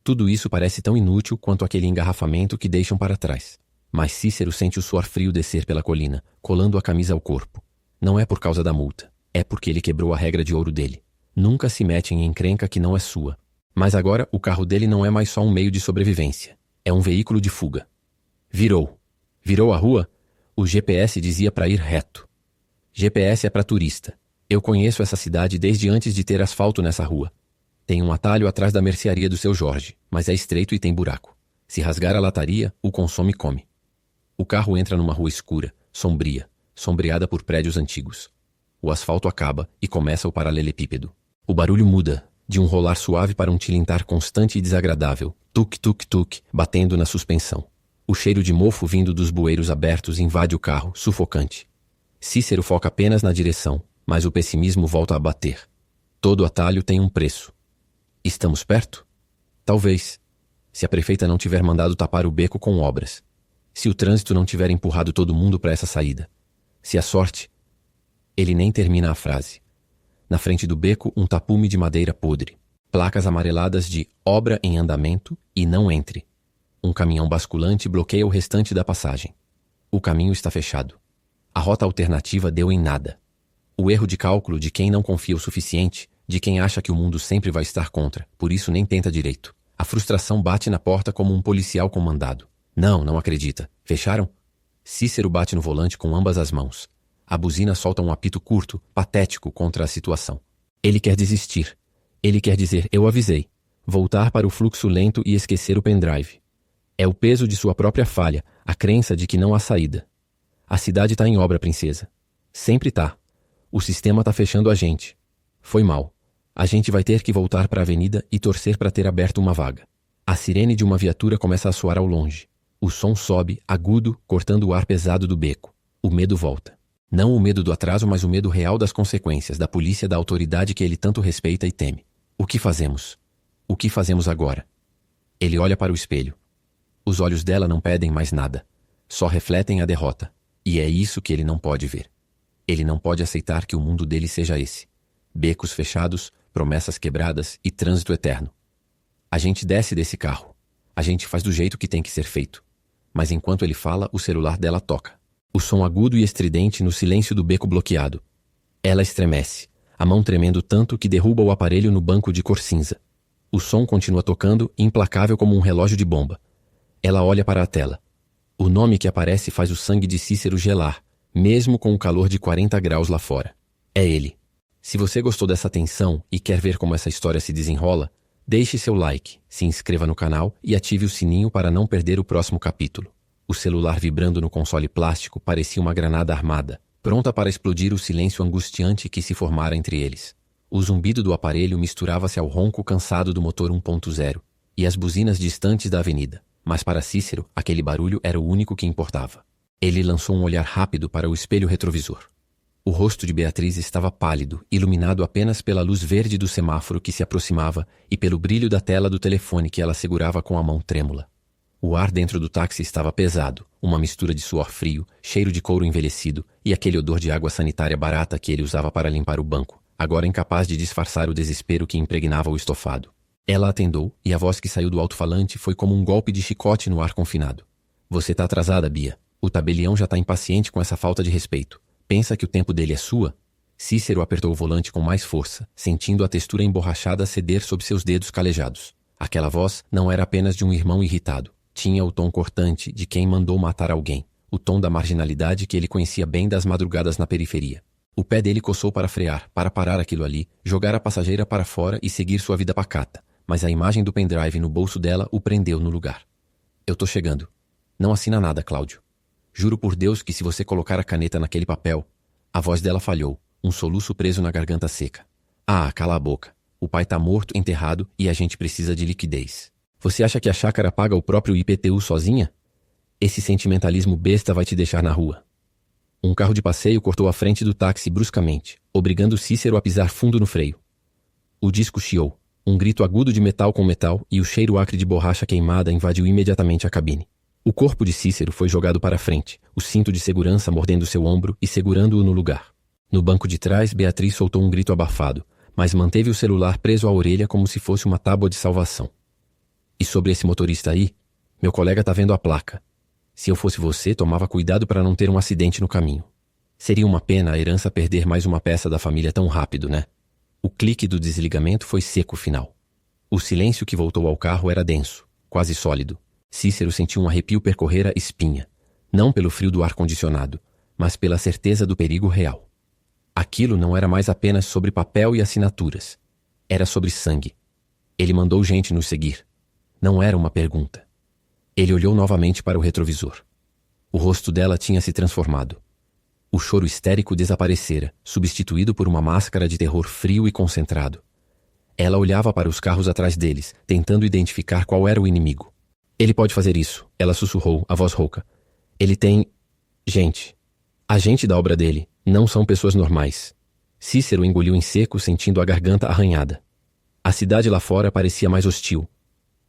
Tudo isso parece tão inútil quanto aquele engarrafamento que deixam para trás. Mas Cícero sente o suor frio descer pela colina, colando a camisa ao corpo. Não é por causa da multa. É porque ele quebrou a regra de ouro dele. Nunca se mete em encrenca que não é sua. Mas agora o carro dele não é mais só um meio de sobrevivência. É um veículo de fuga. Virou. Virou a rua? O GPS dizia para ir reto. GPS é para turista. Eu conheço essa cidade desde antes de ter asfalto nessa rua. Tem um atalho atrás da mercearia do seu Jorge, mas é estreito e tem buraco. Se rasgar a lataria, o consome come. O carro entra numa rua escura, sombria, sombreada por prédios antigos. O asfalto acaba e começa o paralelepípedo. O barulho muda, de um rolar suave para um tilintar constante e desagradável, tuk-tuk-tuk, batendo na suspensão. O cheiro de mofo vindo dos bueiros abertos invade o carro, sufocante. Cícero foca apenas na direção, mas o pessimismo volta a bater. Todo atalho tem um preço. Estamos perto? Talvez. Se a prefeita não tiver mandado tapar o beco com obras. Se o trânsito não tiver empurrado todo mundo para essa saída. Se a sorte... Ele nem termina a frase. Na frente do beco, um tapume de madeira podre. Placas amareladas de obra em andamento e não entre. Um caminhão basculante bloqueia o restante da passagem. O caminho está fechado. A rota alternativa deu em nada. O erro de cálculo de quem não confia o suficiente, de quem acha que o mundo sempre vai estar contra, por isso nem tenta direito. A frustração bate na porta como um policial comandado. Não acredita. Fecharam? Cícero bate no volante com ambas as mãos. A buzina solta um apito curto, patético contra a situação. Ele quer desistir. Ele quer dizer, eu avisei. Voltar para o fluxo lento e esquecer o pendrive. É o peso de sua própria falha, a crença de que não há saída. A cidade tá em obra, princesa. Sempre tá. O sistema tá fechando a gente. Foi mal. A gente vai ter que voltar para a avenida e torcer para ter aberto uma vaga. A sirene de uma viatura começa a soar ao longe. O som sobe, agudo, cortando o ar pesado do beco. O medo volta. Não o medo do atraso, mas o medo real das consequências, da polícia, da autoridade que ele tanto respeita e teme. O que fazemos? O que fazemos agora? Ele olha para o espelho. Os olhos dela não pedem mais nada. Só refletem a derrota. E é isso que ele não pode ver. Ele não pode aceitar que o mundo dele seja esse. Becos fechados, promessas quebradas e trânsito eterno. A gente desce desse carro. A gente faz do jeito que tem que ser feito. Mas enquanto ele fala, o celular dela toca. O som agudo e estridente no silêncio do beco bloqueado. Ela estremece, a mão tremendo tanto que derruba o aparelho no banco de cor cinza. O som continua tocando, implacável como um relógio de bomba. Ela olha para a tela. O nome que aparece faz o sangue de Cícero gelar, mesmo com o calor de 40 graus lá fora. É ele. Se você gostou dessa tensão e quer ver como essa história se desenrola, deixe seu like, se inscreva no canal e ative o sininho para não perder o próximo capítulo. O celular vibrando no console plástico parecia uma granada armada, pronta para explodir o silêncio angustiante que se formara entre eles. O zumbido do aparelho misturava-se ao ronco cansado do motor 1.0 e as buzinas distantes da avenida. Mas para Cícero, aquele barulho era o único que importava. Ele lançou um olhar rápido para o espelho retrovisor. O rosto de Beatriz estava pálido, iluminado apenas pela luz verde do semáforo que se aproximava e pelo brilho da tela do telefone que ela segurava com a mão trêmula. O ar dentro do táxi estava pesado, uma mistura de suor frio, cheiro de couro envelhecido e aquele odor de água sanitária barata que ele usava para limpar o banco, agora incapaz de disfarçar o desespero que impregnava o estofado. Ela atendou e a voz que saiu do alto-falante foi como um golpe de chicote no ar confinado. Você tá atrasada, Bia. O tabelião já tá impaciente com essa falta de respeito. Pensa que o tempo dele é sua? Cícero apertou o volante com mais força, sentindo a textura emborrachada ceder sob seus dedos calejados. Aquela voz não era apenas de um irmão irritado. Tinha o tom cortante de quem mandou matar alguém, o tom da marginalidade que ele conhecia bem das madrugadas na periferia. O pé dele coçou para frear, para parar aquilo ali, jogar a passageira para fora e seguir sua vida pacata, mas a imagem do pendrive no bolso dela o prendeu no lugar. Eu tô chegando. Não assina nada, Cláudio. Juro por Deus que se você colocar a caneta naquele papel... A voz dela falhou, um soluço preso na garganta seca. Ah, cala a boca. O pai tá morto, enterrado e a gente precisa de liquidez. Você acha que a chácara paga o próprio IPTU sozinha? Esse sentimentalismo besta vai te deixar na rua. Um carro de passeio cortou a frente do táxi bruscamente, obrigando Cícero a pisar fundo no freio. O disco chiou, um grito agudo de metal com metal e o cheiro acre de borracha queimada invadiu imediatamente a cabine. O corpo de Cícero foi jogado para frente, o cinto de segurança mordendo seu ombro e segurando-o no lugar. No banco de trás, Beatriz soltou um grito abafado, mas manteve o celular preso à orelha como se fosse uma tábua de salvação. E sobre esse motorista aí, meu colega tá vendo a placa. Se eu fosse você, tomava cuidado para não ter um acidente no caminho. Seria uma pena a herança perder mais uma peça da família tão rápido, né? O clique do desligamento foi seco final. O silêncio que voltou ao carro era denso, quase sólido. Cícero sentiu um arrepio percorrer a espinha, não pelo frio do ar-condicionado, mas pela certeza do perigo real. Aquilo não era mais apenas sobre papel e assinaturas. Era sobre sangue. Ele mandou gente nos seguir. Não era uma pergunta. Ele olhou novamente para o retrovisor. O rosto dela tinha se transformado. O choro histérico desaparecera, substituído por uma máscara de terror frio e concentrado. Ela olhava para os carros atrás deles, tentando identificar qual era o inimigo. Ele pode fazer isso, ela sussurrou, a voz rouca. Ele tem... gente. A gente da obra dele. Não são pessoas normais. Cícero engoliu em seco, sentindo a garganta arranhada. A cidade lá fora parecia mais hostil.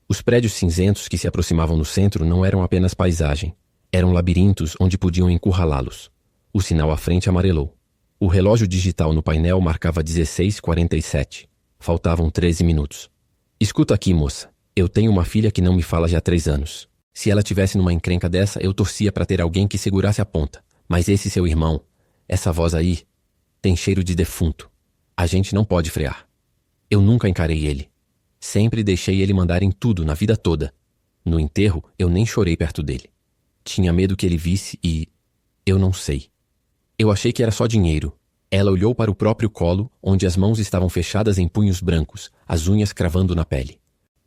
Os prédios cinzentos que se aproximavam no centro não eram apenas paisagem. Eram labirintos onde podiam encurralá-los. O sinal à frente amarelou. O relógio digital no painel marcava 16h47. Faltavam 13 minutos. Escuta aqui, moça. Eu tenho uma filha que não me fala já há 3 anos. Se ela tivesse numa encrenca dessa, eu torcia para ter alguém que segurasse a ponta. Mas esse seu irmão, essa voz aí, tem cheiro de defunto. A gente não pode frear. Eu nunca encarei ele. Sempre deixei ele mandar em tudo, na vida toda. No enterro, eu nem chorei perto dele. Tinha medo que ele visse e... eu não sei. Eu achei que era só dinheiro. Ela olhou para o próprio colo, onde as mãos estavam fechadas em punhos brancos, as unhas cravando na pele.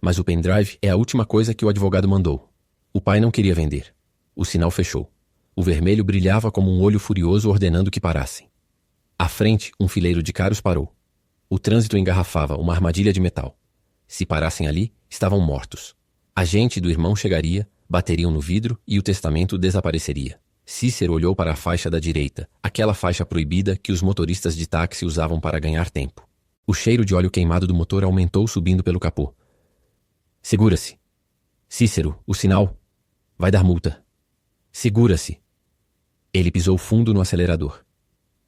Mas o pendrive é a última coisa que o advogado mandou. O pai não queria vender. O sinal fechou. O vermelho brilhava como um olho furioso ordenando que parassem. À frente, um fileiro de carros parou. O trânsito engarrafava, uma armadilha de metal. Se parassem ali, estavam mortos. A gente do irmão chegaria, bateriam no vidro e o testamento desapareceria. Cícero olhou para a faixa da direita, aquela faixa proibida que os motoristas de táxi usavam para ganhar tempo. O cheiro de óleo queimado do motor aumentou subindo pelo capô. Segura-se. Cícero, o sinal. Vai dar multa. Segura-se. Ele pisou fundo no acelerador.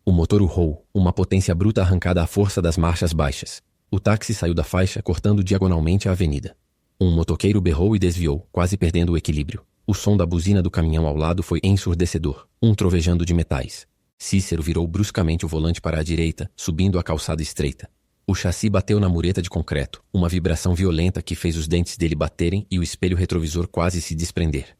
O motor urrou, uma potência bruta arrancada à força das marchas baixas. O táxi saiu da faixa, cortando diagonalmente a avenida. Um motoqueiro berrou e desviou, quase perdendo o equilíbrio. O som da buzina do caminhão ao lado foi ensurdecedor, trovejando de metais. Cícero virou bruscamente o volante para a direita, subindo a calçada estreita. O chassi bateu na mureta de concreto, uma vibração violenta que fez os dentes dele baterem e o espelho retrovisor quase se desprender.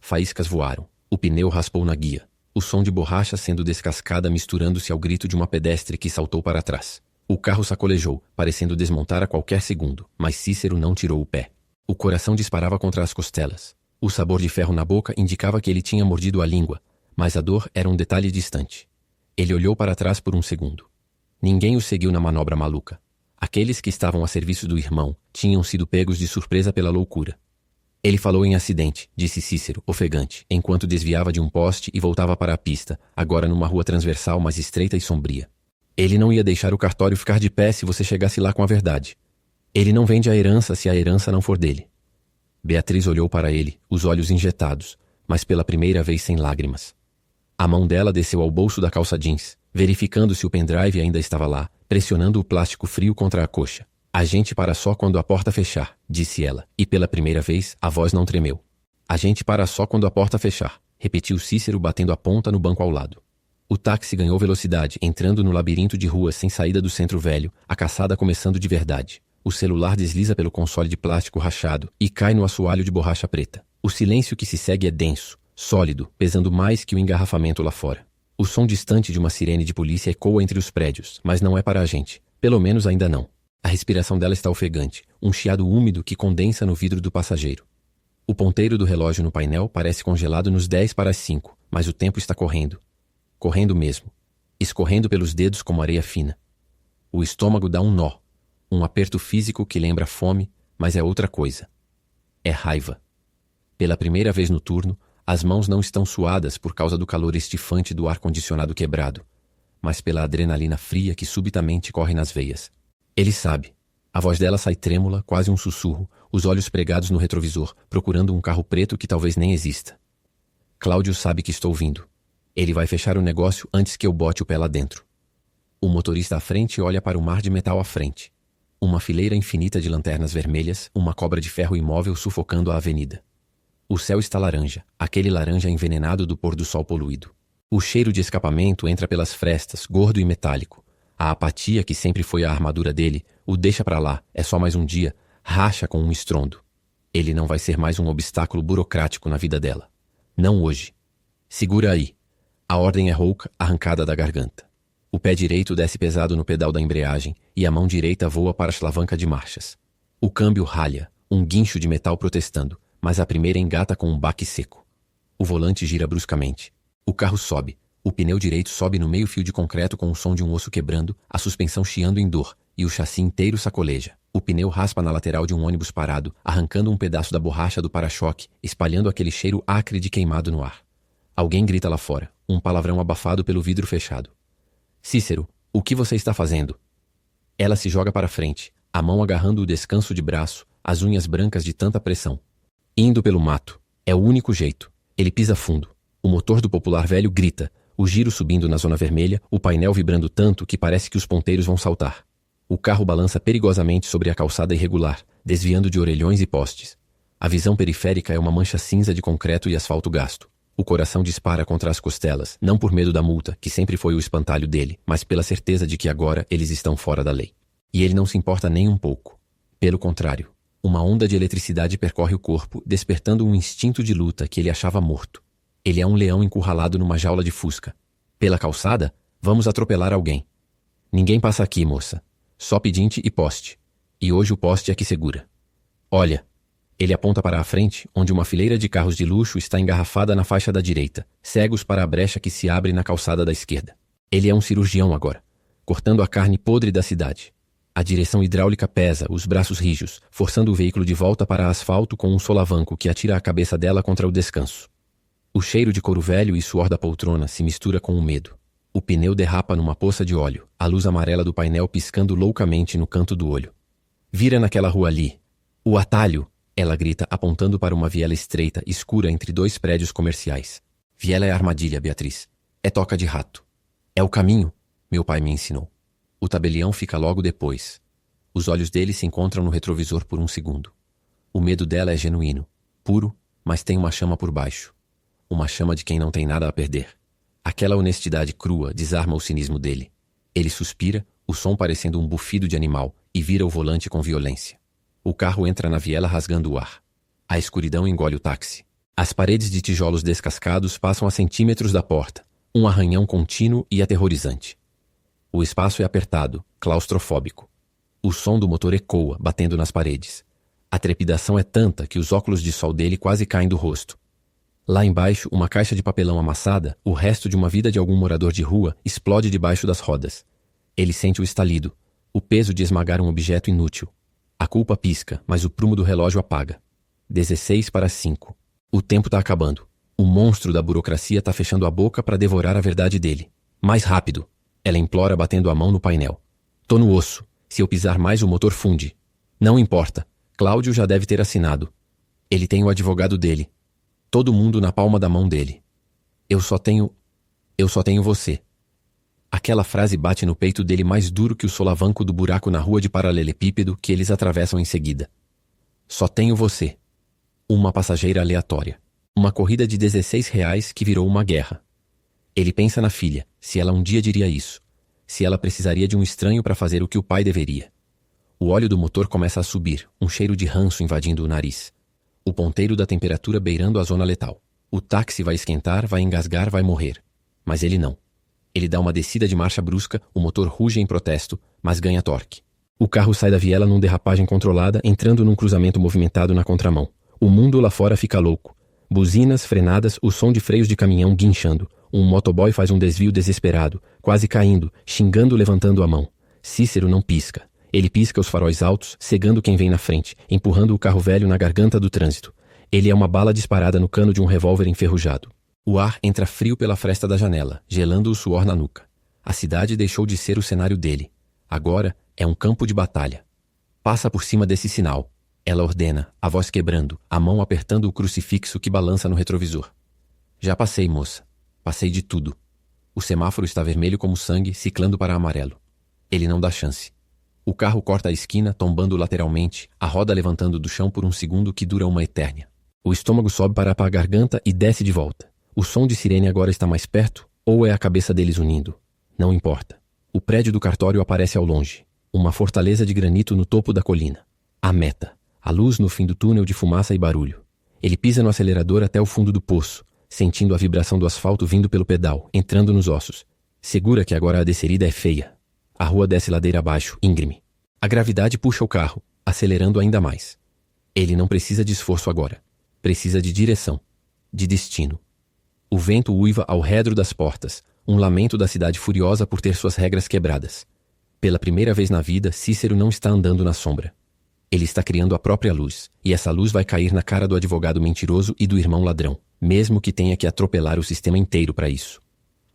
Faíscas voaram. O pneu raspou na guia. O som de borracha sendo descascada misturando-se ao grito de uma pedestre que saltou para trás. O carro sacolejou, parecendo desmontar a qualquer segundo, mas Cícero não tirou o pé. O coração disparava contra as costelas. O sabor de ferro na boca indicava que ele tinha mordido a língua, mas a dor era um detalhe distante. Ele olhou para trás por um segundo. Ninguém o seguiu na manobra maluca. Aqueles que estavam a serviço do irmão tinham sido pegos de surpresa pela loucura. Ele falou em acidente, disse Cícero, ofegante, enquanto desviava de um poste e voltava para a pista, agora numa rua transversal mais estreita e sombria. Ele não ia deixar o cartório ficar de pé se você chegasse lá com a verdade. Ele não vende a herança se a herança não for dele. Beatriz olhou para ele, os olhos injetados, mas pela primeira vez sem lágrimas. A mão dela desceu ao bolso da calça jeans, verificando se o pendrive ainda estava lá, pressionando o plástico frio contra a coxa. A gente para só quando a porta fechar, disse ela, e pela primeira vez a voz não tremeu. A gente para só quando a porta fechar, repetiu Cícero batendo a ponta no banco ao lado. O táxi ganhou velocidade, entrando no labirinto de ruas sem saída do centro velho, a caçada começando de verdade. O celular desliza pelo console de plástico rachado e cai no assoalho de borracha preta. O silêncio que se segue é denso, sólido, pesando mais que o engarrafamento lá fora. O som distante de uma sirene de polícia ecoa entre os prédios, mas não é para a gente. Pelo menos ainda não. A respiração dela está ofegante, um chiado úmido que condensa no vidro do passageiro. O ponteiro do relógio no painel parece congelado nos 10 para as 5, mas o tempo está correndo. Correndo mesmo. Escorrendo pelos dedos como areia fina. O estômago dá um nó. Um aperto físico que lembra fome, mas é outra coisa. É raiva. Pela primeira vez no turno, as mãos não estão suadas por causa do calor estifante do ar-condicionado quebrado, mas pela adrenalina fria que subitamente corre nas veias. Ele sabe. A voz dela sai trêmula, quase um sussurro, os olhos pregados no retrovisor, procurando um carro preto que talvez nem exista. Cláudio sabe que estou vindo. Ele vai fechar o negócio antes que eu bote o pé lá dentro. O motorista à frente olha para o mar de metal à frente. Uma fileira infinita de lanternas vermelhas, uma cobra de ferro imóvel sufocando a avenida. O céu está laranja, aquele laranja envenenado do pôr do sol poluído. O cheiro de escapamento entra pelas frestas, gordo e metálico. A apatia que sempre foi a armadura dele, o deixa pra lá, é só mais um dia, racha com um estrondo. Ele não vai ser mais um obstáculo burocrático na vida dela. Não hoje. Segura aí. A ordem é rouca, arrancada da garganta. O pé direito desce pesado no pedal da embreagem e a mão direita voa para a alavanca de marchas. O câmbio ralha, um guincho de metal protestando, mas a primeira engata com um baque seco. O volante gira bruscamente. O carro sobe. O pneu direito sobe no meio-fio de concreto com o som de um osso quebrando, a suspensão chiando em dor, e o chassi inteiro sacoleja. O pneu raspa na lateral de um ônibus parado, arrancando um pedaço da borracha do para-choque, espalhando aquele cheiro acre de queimado no ar. Alguém grita lá fora, um palavrão abafado pelo vidro fechado. Cícero, o que você está fazendo? Ela se joga para frente, a mão agarrando o descanso de braço, as unhas brancas de tanta pressão. Indo pelo mato. É o único jeito. Ele pisa fundo. O motor do popular velho grita, o giro subindo na zona vermelha, o painel vibrando tanto que parece que os ponteiros vão saltar. O carro balança perigosamente sobre a calçada irregular, desviando de orelhões e postes. A visão periférica é uma mancha cinza de concreto e asfalto gasto. O coração dispara contra as costelas, não por medo da multa, que sempre foi o espantalho dele, mas pela certeza de que agora eles estão fora da lei. E ele não se importa nem um pouco. Pelo contrário, uma onda de eletricidade percorre o corpo, despertando um instinto de luta que ele achava morto. Ele é um leão encurralado numa jaula de fusca. Pela calçada, vamos atropelar alguém. Ninguém passa aqui, moça. Só pedinte e poste. E hoje o poste é que segura. Olha. Ele aponta para a frente, onde uma fileira de carros de luxo está engarrafada na faixa da direita, cegos para a brecha que se abre na calçada da esquerda. Ele é um cirurgião agora, cortando a carne podre da cidade. A direção hidráulica pesa, os braços rijos, forçando o veículo de volta para asfalto com um solavanco que atira a cabeça dela contra o descanso. O cheiro de couro velho e suor da poltrona se mistura com o medo. O pneu derrapa numa poça de óleo, a luz amarela do painel piscando loucamente no canto do olho. Vira naquela rua ali. O atalho! Ela grita, apontando para uma viela estreita, escura entre dois prédios comerciais. Viela é armadilha, Beatriz. É toca de rato. É o caminho, meu pai me ensinou. O tabelião fica logo depois. Os olhos dele se encontram no retrovisor por um segundo. O medo dela é genuíno, puro, mas tem uma chama por baixo. Uma chama de quem não tem nada a perder. Aquela honestidade crua desarma o cinismo dele. Ele suspira, o som parecendo um bufido de animal, e vira o volante com violência. O carro entra na viela rasgando o ar. A escuridão engole o táxi. As paredes de tijolos descascados passam a centímetros da porta, um arranhão contínuo e aterrorizante. O espaço é apertado, claustrofóbico. O som do motor ecoa, batendo nas paredes. A trepidação é tanta que os óculos de sol dele quase caem do rosto. Lá embaixo, uma caixa de papelão amassada, o resto de uma vida de algum morador de rua, explode debaixo das rodas. Ele sente o estalido, o peso de esmagar um objeto inútil. A culpa pisca, mas o prumo do relógio apaga. 6:45. O tempo está acabando. O monstro da burocracia está fechando a boca para devorar a verdade dele. Mais rápido! Ela implora batendo a mão no painel. Tô no osso. Se eu pisar mais, o motor funde. Não importa. Cláudio já deve ter assinado. Ele tem o advogado dele. Todo mundo na palma da mão dele. Eu só tenho você. Aquela frase bate no peito dele mais duro que o solavanco do buraco na rua de paralelepípedo que eles atravessam em seguida. Só tenho você. Uma passageira aleatória. Uma corrida de R$16 que virou uma guerra. Ele pensa na filha, se ela um dia diria isso. Se ela precisaria de um estranho para fazer o que o pai deveria. O óleo do motor começa a subir, um cheiro de ranço invadindo o nariz. O ponteiro da temperatura beirando a zona letal. O táxi vai esquentar, vai engasgar, vai morrer. Mas ele não. Ele dá uma descida de marcha brusca, o motor ruge em protesto, mas ganha torque. O carro sai da viela numa derrapagem controlada, entrando num cruzamento movimentado na contramão. O mundo lá fora fica louco. Buzinas, frenadas, o som de freios de caminhão guinchando. Um motoboy faz um desvio desesperado, quase caindo, xingando, levantando a mão. Cícero não pisca. Ele pisca os faróis altos, cegando quem vem na frente, empurrando o carro velho na garganta do trânsito. Ele é uma bala disparada no cano de um revólver enferrujado. O ar entra frio pela fresta da janela, gelando o suor na nuca. A cidade deixou de ser o cenário dele. Agora é um campo de batalha. Passa por cima desse sinal. Ela ordena, a voz quebrando, a mão apertando o crucifixo que balança no retrovisor. Já passei, moça. Passei de tudo. O semáforo está vermelho como sangue, ciclando para amarelo. Ele não dá chance. O carro corta a esquina, tombando lateralmente, a roda levantando do chão por um segundo que dura uma eternia. O estômago sobe para a garganta e desce de volta. O som de sirene agora está mais perto, ou é a cabeça deles unindo? Não importa. O prédio do cartório aparece ao longe. Uma fortaleza de granito no topo da colina. A meta. A luz no fim do túnel de fumaça e barulho. Ele pisa no acelerador até o fundo do poço, sentindo a vibração do asfalto vindo pelo pedal, entrando nos ossos. Segura que agora a descerida é feia. A rua desce ladeira abaixo, íngreme. A gravidade puxa o carro, acelerando ainda mais. Ele não precisa de esforço agora. Precisa de direção. De destino. O vento uiva ao redro das portas, um lamento da cidade furiosa por ter suas regras quebradas. Pela primeira vez na vida, Cícero não está andando na sombra. Ele está criando a própria luz, e essa luz vai cair na cara do advogado mentiroso e do irmão ladrão, mesmo que tenha que atropelar o sistema inteiro para isso.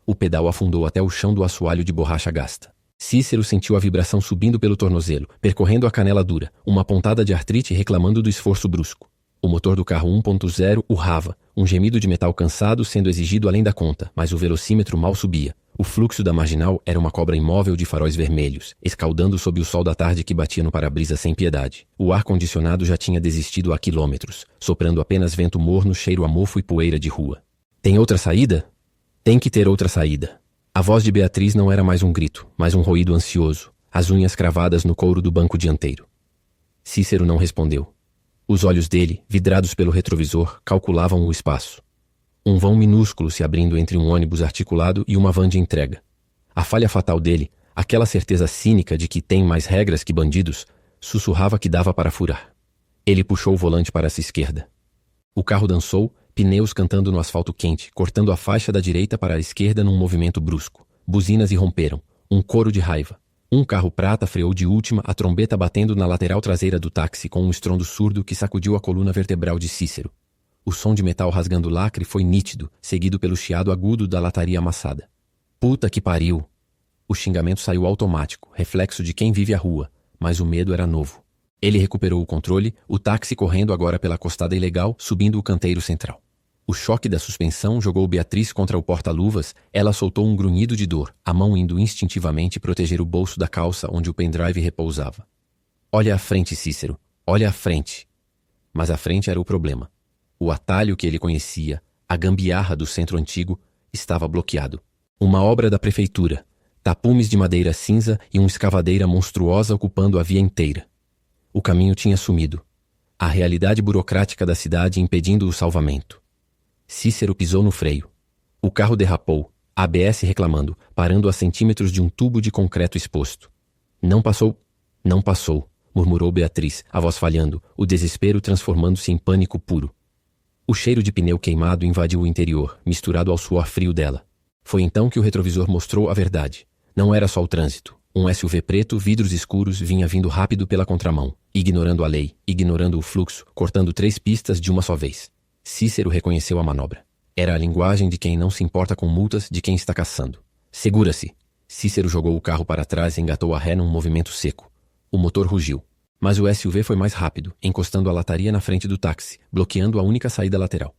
O pedal afundou até o chão do assoalho de borracha gasta. Cícero sentiu a vibração subindo pelo tornozelo, percorrendo a canela dura, uma pontada de artrite reclamando do esforço brusco. O motor do carro 1.0 urrava, um gemido de metal cansado sendo exigido além da conta, mas o velocímetro mal subia. O fluxo da marginal era uma cobra imóvel de faróis vermelhos, escaldando sob o sol da tarde que batia no para-brisa sem piedade. O ar-condicionado já tinha desistido há quilômetros, soprando apenas vento morno, cheiro a mofo e poeira de rua. Tem outra saída? Tem que ter outra saída. A voz de Beatriz não era mais um grito, mas um ruído ansioso, as unhas cravadas no couro do banco dianteiro. Cícero não respondeu. Os olhos dele, vidrados pelo retrovisor, calculavam o espaço. Um vão minúsculo se abrindo entre um ônibus articulado e uma van de entrega. A falha fatal dele, aquela certeza cínica de que tem mais regras que bandidos, sussurrava que dava para furar. Ele puxou o volante para a esquerda. O carro dançou, pneus cantando no asfalto quente, cortando a faixa da direita para a esquerda num movimento brusco. Buzinas irromperam. Um coro de raiva. Um carro prata freou de última, a trombeta batendo na lateral traseira do táxi com um estrondo surdo que sacudiu a coluna vertebral de Cícero. O som de metal rasgando lacre foi nítido, seguido pelo chiado agudo da lataria amassada. Puta que pariu! O xingamento saiu automático, reflexo de quem vive a rua, mas o medo era novo. Ele recuperou o controle, o táxi correndo agora pela costada ilegal, subindo o canteiro central. O choque da suspensão jogou Beatriz contra o porta-luvas, ela soltou um grunhido de dor, a mão indo instintivamente proteger o bolso da calça onde o pendrive repousava. Olha à frente, Cícero. Olha à frente. Mas a frente era o problema. O atalho que ele conhecia, a gambiarra do centro antigo, estava bloqueado. Uma obra da prefeitura, tapumes de madeira cinza e uma escavadeira monstruosa ocupando a via inteira. O caminho tinha sumido. A realidade burocrática da cidade impedindo o salvamento. Cícero pisou no freio. O carro derrapou, a ABS reclamando, parando a centímetros de um tubo de concreto exposto. Não passou, murmurou Beatriz, a voz falhando, o desespero transformando-se em pânico puro. O cheiro de pneu queimado invadiu o interior, misturado ao suor frio dela. Foi então que o retrovisor mostrou a verdade. Não era só o trânsito. Um SUV preto, vidros escuros, vinha vindo rápido pela contramão, ignorando a lei, ignorando o fluxo, cortando 3 pistas de uma só vez. Cícero reconheceu a manobra. Era a linguagem de quem não se importa com multas de quem está caçando. Segura-se! Cícero jogou o carro para trás e engatou a ré num movimento seco. O motor rugiu. Mas o SUV foi mais rápido, encostando a lataria na frente do táxi, bloqueando a única saída lateral.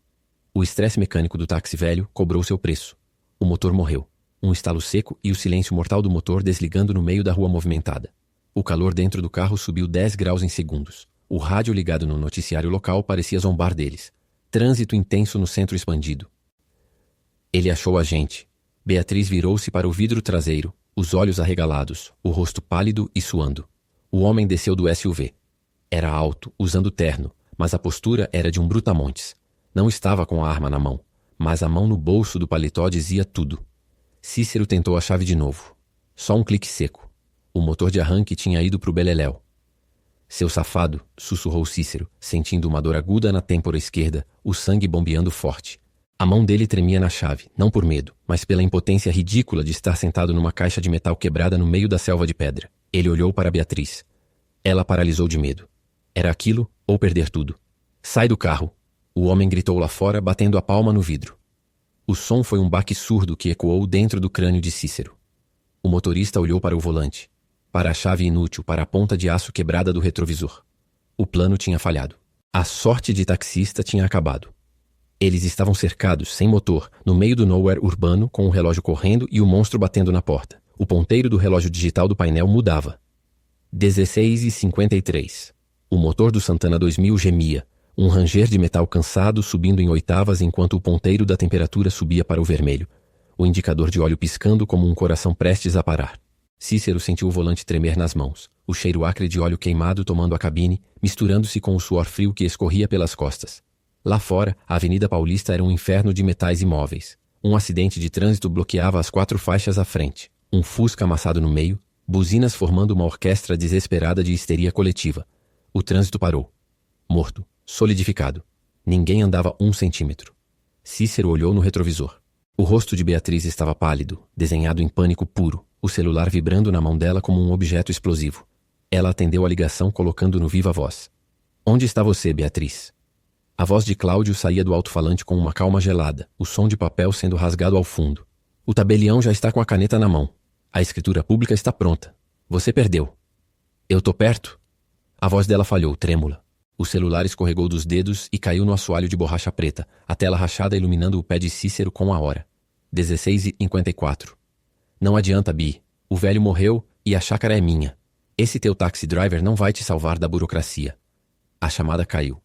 O estresse mecânico do táxi velho cobrou seu preço. O motor morreu. Um estalo seco e o silêncio mortal do motor desligando no meio da rua movimentada. O calor dentro do carro subiu 10 graus em segundos. O rádio ligado no noticiário local parecia zombar deles. Trânsito intenso no centro expandido. Ele achou a gente. Beatriz virou-se para o vidro traseiro, os olhos arregalados, o rosto pálido e suando. O homem desceu do SUV. Era alto, usando terno, mas a postura era de um brutamontes. Não estava com a arma na mão, mas a mão no bolso do paletó dizia tudo. Cícero tentou a chave de novo. Só um clique seco. O motor de arranque tinha ido pro beleléu. Seu safado, sussurrou Cícero, sentindo uma dor aguda na têmpora esquerda, o sangue bombeando forte. A mão dele tremia na chave, não por medo, mas pela impotência ridícula de estar sentado numa caixa de metal quebrada no meio da selva de pedra. Ele olhou para Beatriz. Ela paralisou de medo. Era aquilo ou perder tudo. Sai do carro! O homem gritou lá fora, batendo a palma no vidro. O som foi um baque surdo que ecoou dentro do crânio de Cícero. O motorista olhou para o volante, para a chave inútil, para a ponta de aço quebrada do retrovisor. O plano tinha falhado. A sorte de taxista tinha acabado. Eles estavam cercados, sem motor, no meio do nowhere urbano, com o relógio correndo e o monstro batendo na porta. O ponteiro do relógio digital do painel mudava. 16h53. O motor do Santana 2000 gemia, um ranger de metal cansado subindo em oitavas enquanto o ponteiro da temperatura subia para o vermelho, o indicador de óleo piscando como um coração prestes a parar. Cícero sentiu o volante tremer nas mãos, o cheiro acre de óleo queimado tomando a cabine, misturando-se com o suor frio que escorria pelas costas. Lá fora, a Avenida Paulista era um inferno de metais imóveis. Um acidente de trânsito bloqueava as 4 faixas à frente. Um Fusca amassado no meio, buzinas formando uma orquestra desesperada de histeria coletiva. O trânsito parou. Morto. Solidificado. Ninguém andava 1 centímetro. Cícero olhou no retrovisor. O rosto de Beatriz estava pálido, desenhado em pânico puro, o celular vibrando na mão dela como um objeto explosivo. Ela atendeu a ligação colocando no viva voz. Onde está você, Beatriz? A voz de Cláudio saía do alto-falante com uma calma gelada, o som de papel sendo rasgado ao fundo. O tabelião já está com a caneta na mão. A escritura pública está pronta. Você perdeu. Eu tô perto? A voz dela falhou, trêmula. O celular escorregou dos dedos e caiu no assoalho de borracha preta, a tela rachada iluminando o pé de Cícero com a hora. 16h54. Não adianta, Bi. O velho morreu e a chácara é minha. Esse teu taxi driver não vai te salvar da burocracia. A chamada caiu.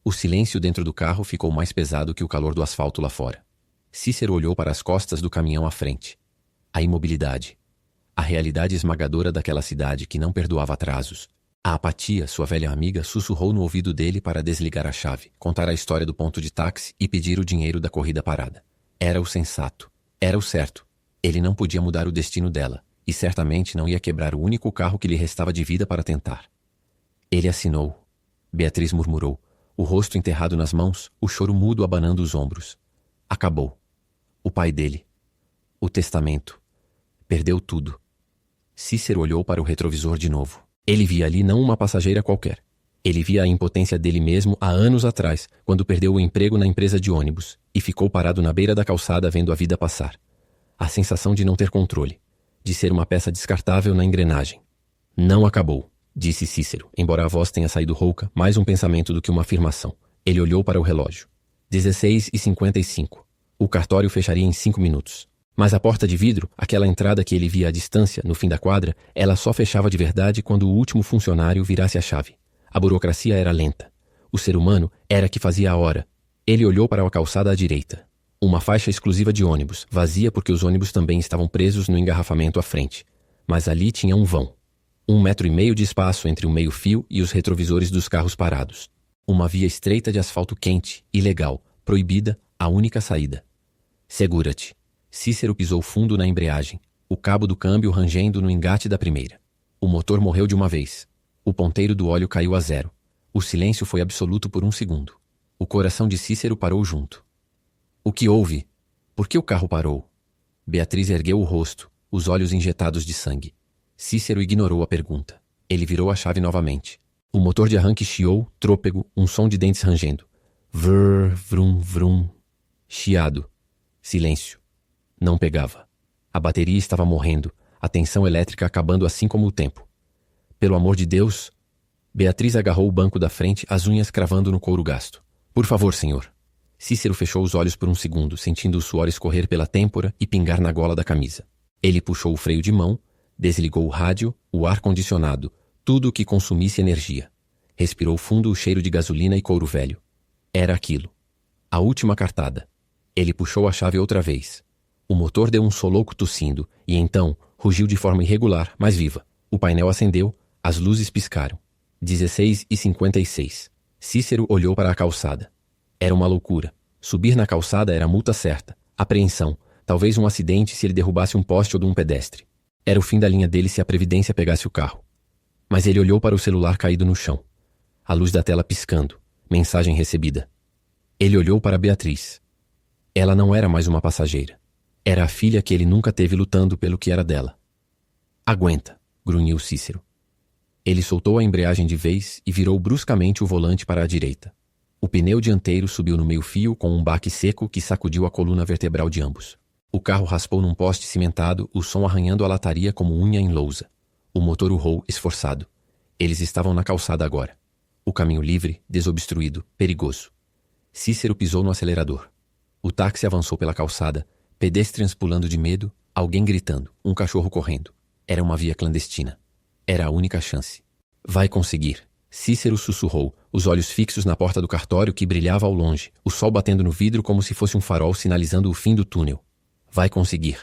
O silêncio dentro do carro ficou mais pesado que o calor do asfalto lá fora. Cícero olhou para as costas do caminhão à frente. A imobilidade. A realidade esmagadora daquela cidade que não perdoava atrasos. A apatia, sua velha amiga, sussurrou no ouvido dele para desligar a chave, contar a história do ponto de táxi e pedir o dinheiro da corrida parada. Era o sensato. Era o certo. Ele não podia mudar o destino dela, e certamente não ia quebrar o único carro que lhe restava de vida para tentar. Ele assinou. Beatriz murmurou, o rosto enterrado nas mãos, o choro mudo abanando os ombros. Acabou. O pai dele. O testamento. Perdeu tudo. Cícero olhou para o retrovisor de novo. Ele via ali não uma passageira qualquer. Ele via a impotência dele mesmo há anos atrás, quando perdeu o emprego na empresa de ônibus e ficou parado na beira da calçada vendo a vida passar. A sensação de não ter controle, de ser uma peça descartável na engrenagem. Não acabou, disse Cícero, embora a voz tenha saído rouca, mais um pensamento do que uma afirmação. Ele olhou para o relógio. 16h55. O cartório fecharia em 5 minutos. Mas a porta de vidro, aquela entrada que ele via à distância, no fim da quadra, ela só fechava de verdade quando o último funcionário virasse a chave. A burocracia era lenta. O ser humano era que fazia a hora. Ele olhou para a calçada à direita. Uma faixa exclusiva de ônibus, vazia porque os ônibus também estavam presos no engarrafamento à frente. Mas ali tinha um vão. 1,5 metros de espaço entre o meio-fio e os retrovisores dos carros parados. Uma via estreita de asfalto quente, ilegal, proibida, a única saída. Segura-te. Cícero pisou fundo na embreagem, o cabo do câmbio rangendo no engate da primeira. O motor morreu de uma vez. O ponteiro do óleo caiu a zero. O silêncio foi absoluto por 1 segundo. O coração de Cícero parou junto. O que houve? Por que o carro parou? Beatriz ergueu o rosto, os olhos injetados de sangue. Cícero ignorou a pergunta. Ele virou a chave novamente. O motor de arranque chiou, trôpego, um som de dentes rangendo. Vrr, vrum, vrum. Chiado. Silêncio. Não pegava. A bateria estava morrendo, a tensão elétrica acabando assim como o tempo. Pelo amor de Deus! Beatriz agarrou o banco da frente, as unhas cravando no couro gasto. Por favor, senhor. Cícero fechou os olhos por 1 segundo, sentindo o suor escorrer pela têmpora e pingar na gola da camisa. Ele puxou o freio de mão, desligou o rádio, o ar-condicionado, tudo o que consumisse energia. Respirou fundo o cheiro de gasolina e couro velho. Era aquilo. A última cartada. Ele puxou a chave outra vez. O motor deu um soloco tossindo, e então rugiu de forma irregular, mas viva. O painel acendeu, as luzes piscaram. 16h56. Cícero olhou para a calçada. Era uma loucura. Subir na calçada era a multa certa. Apreensão. Talvez um acidente se ele derrubasse um poste ou de um pedestre. Era o fim da linha dele se a Previdência pegasse o carro. Mas ele olhou para o celular caído no chão. A luz da tela piscando. Mensagem recebida. Ele olhou para Beatriz. Ela não era mais uma passageira. Era a filha que ele nunca teve lutando pelo que era dela. Aguenta, grunhiu Cícero. Ele soltou a embreagem de vez e virou bruscamente o volante para a direita. O pneu dianteiro subiu no meio-fio com um baque seco que sacudiu a coluna vertebral de ambos. O carro raspou num poste cimentado, o som arranhando a lataria como unha em lousa. O motor urrou, esforçado. Eles estavam na calçada agora. O caminho livre, desobstruído, perigoso. Cícero pisou no acelerador. O táxi avançou pela calçada, pedestres pulando de medo, alguém gritando, um cachorro correndo. Era uma via clandestina. Era a única chance. Vai conseguir. Cícero sussurrou, os olhos fixos na porta do cartório que brilhava ao longe, o sol batendo no vidro como se fosse um farol sinalizando o fim do túnel. Vai conseguir.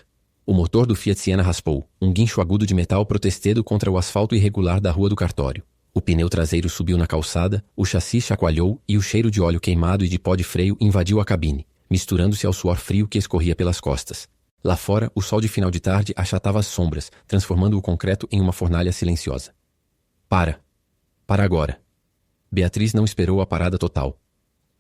O motor do Fiat Siena raspou, um guincho agudo de metal protestedo contra o asfalto irregular da rua do cartório. O pneu traseiro subiu na calçada, o chassi chacoalhou e o cheiro de óleo queimado e de pó de freio invadiu a cabine, misturando-se ao suor frio que escorria pelas costas. Lá fora, o sol de final de tarde achatava as sombras, transformando o concreto em uma fornalha silenciosa. Para. Para agora. Beatriz não esperou a parada total.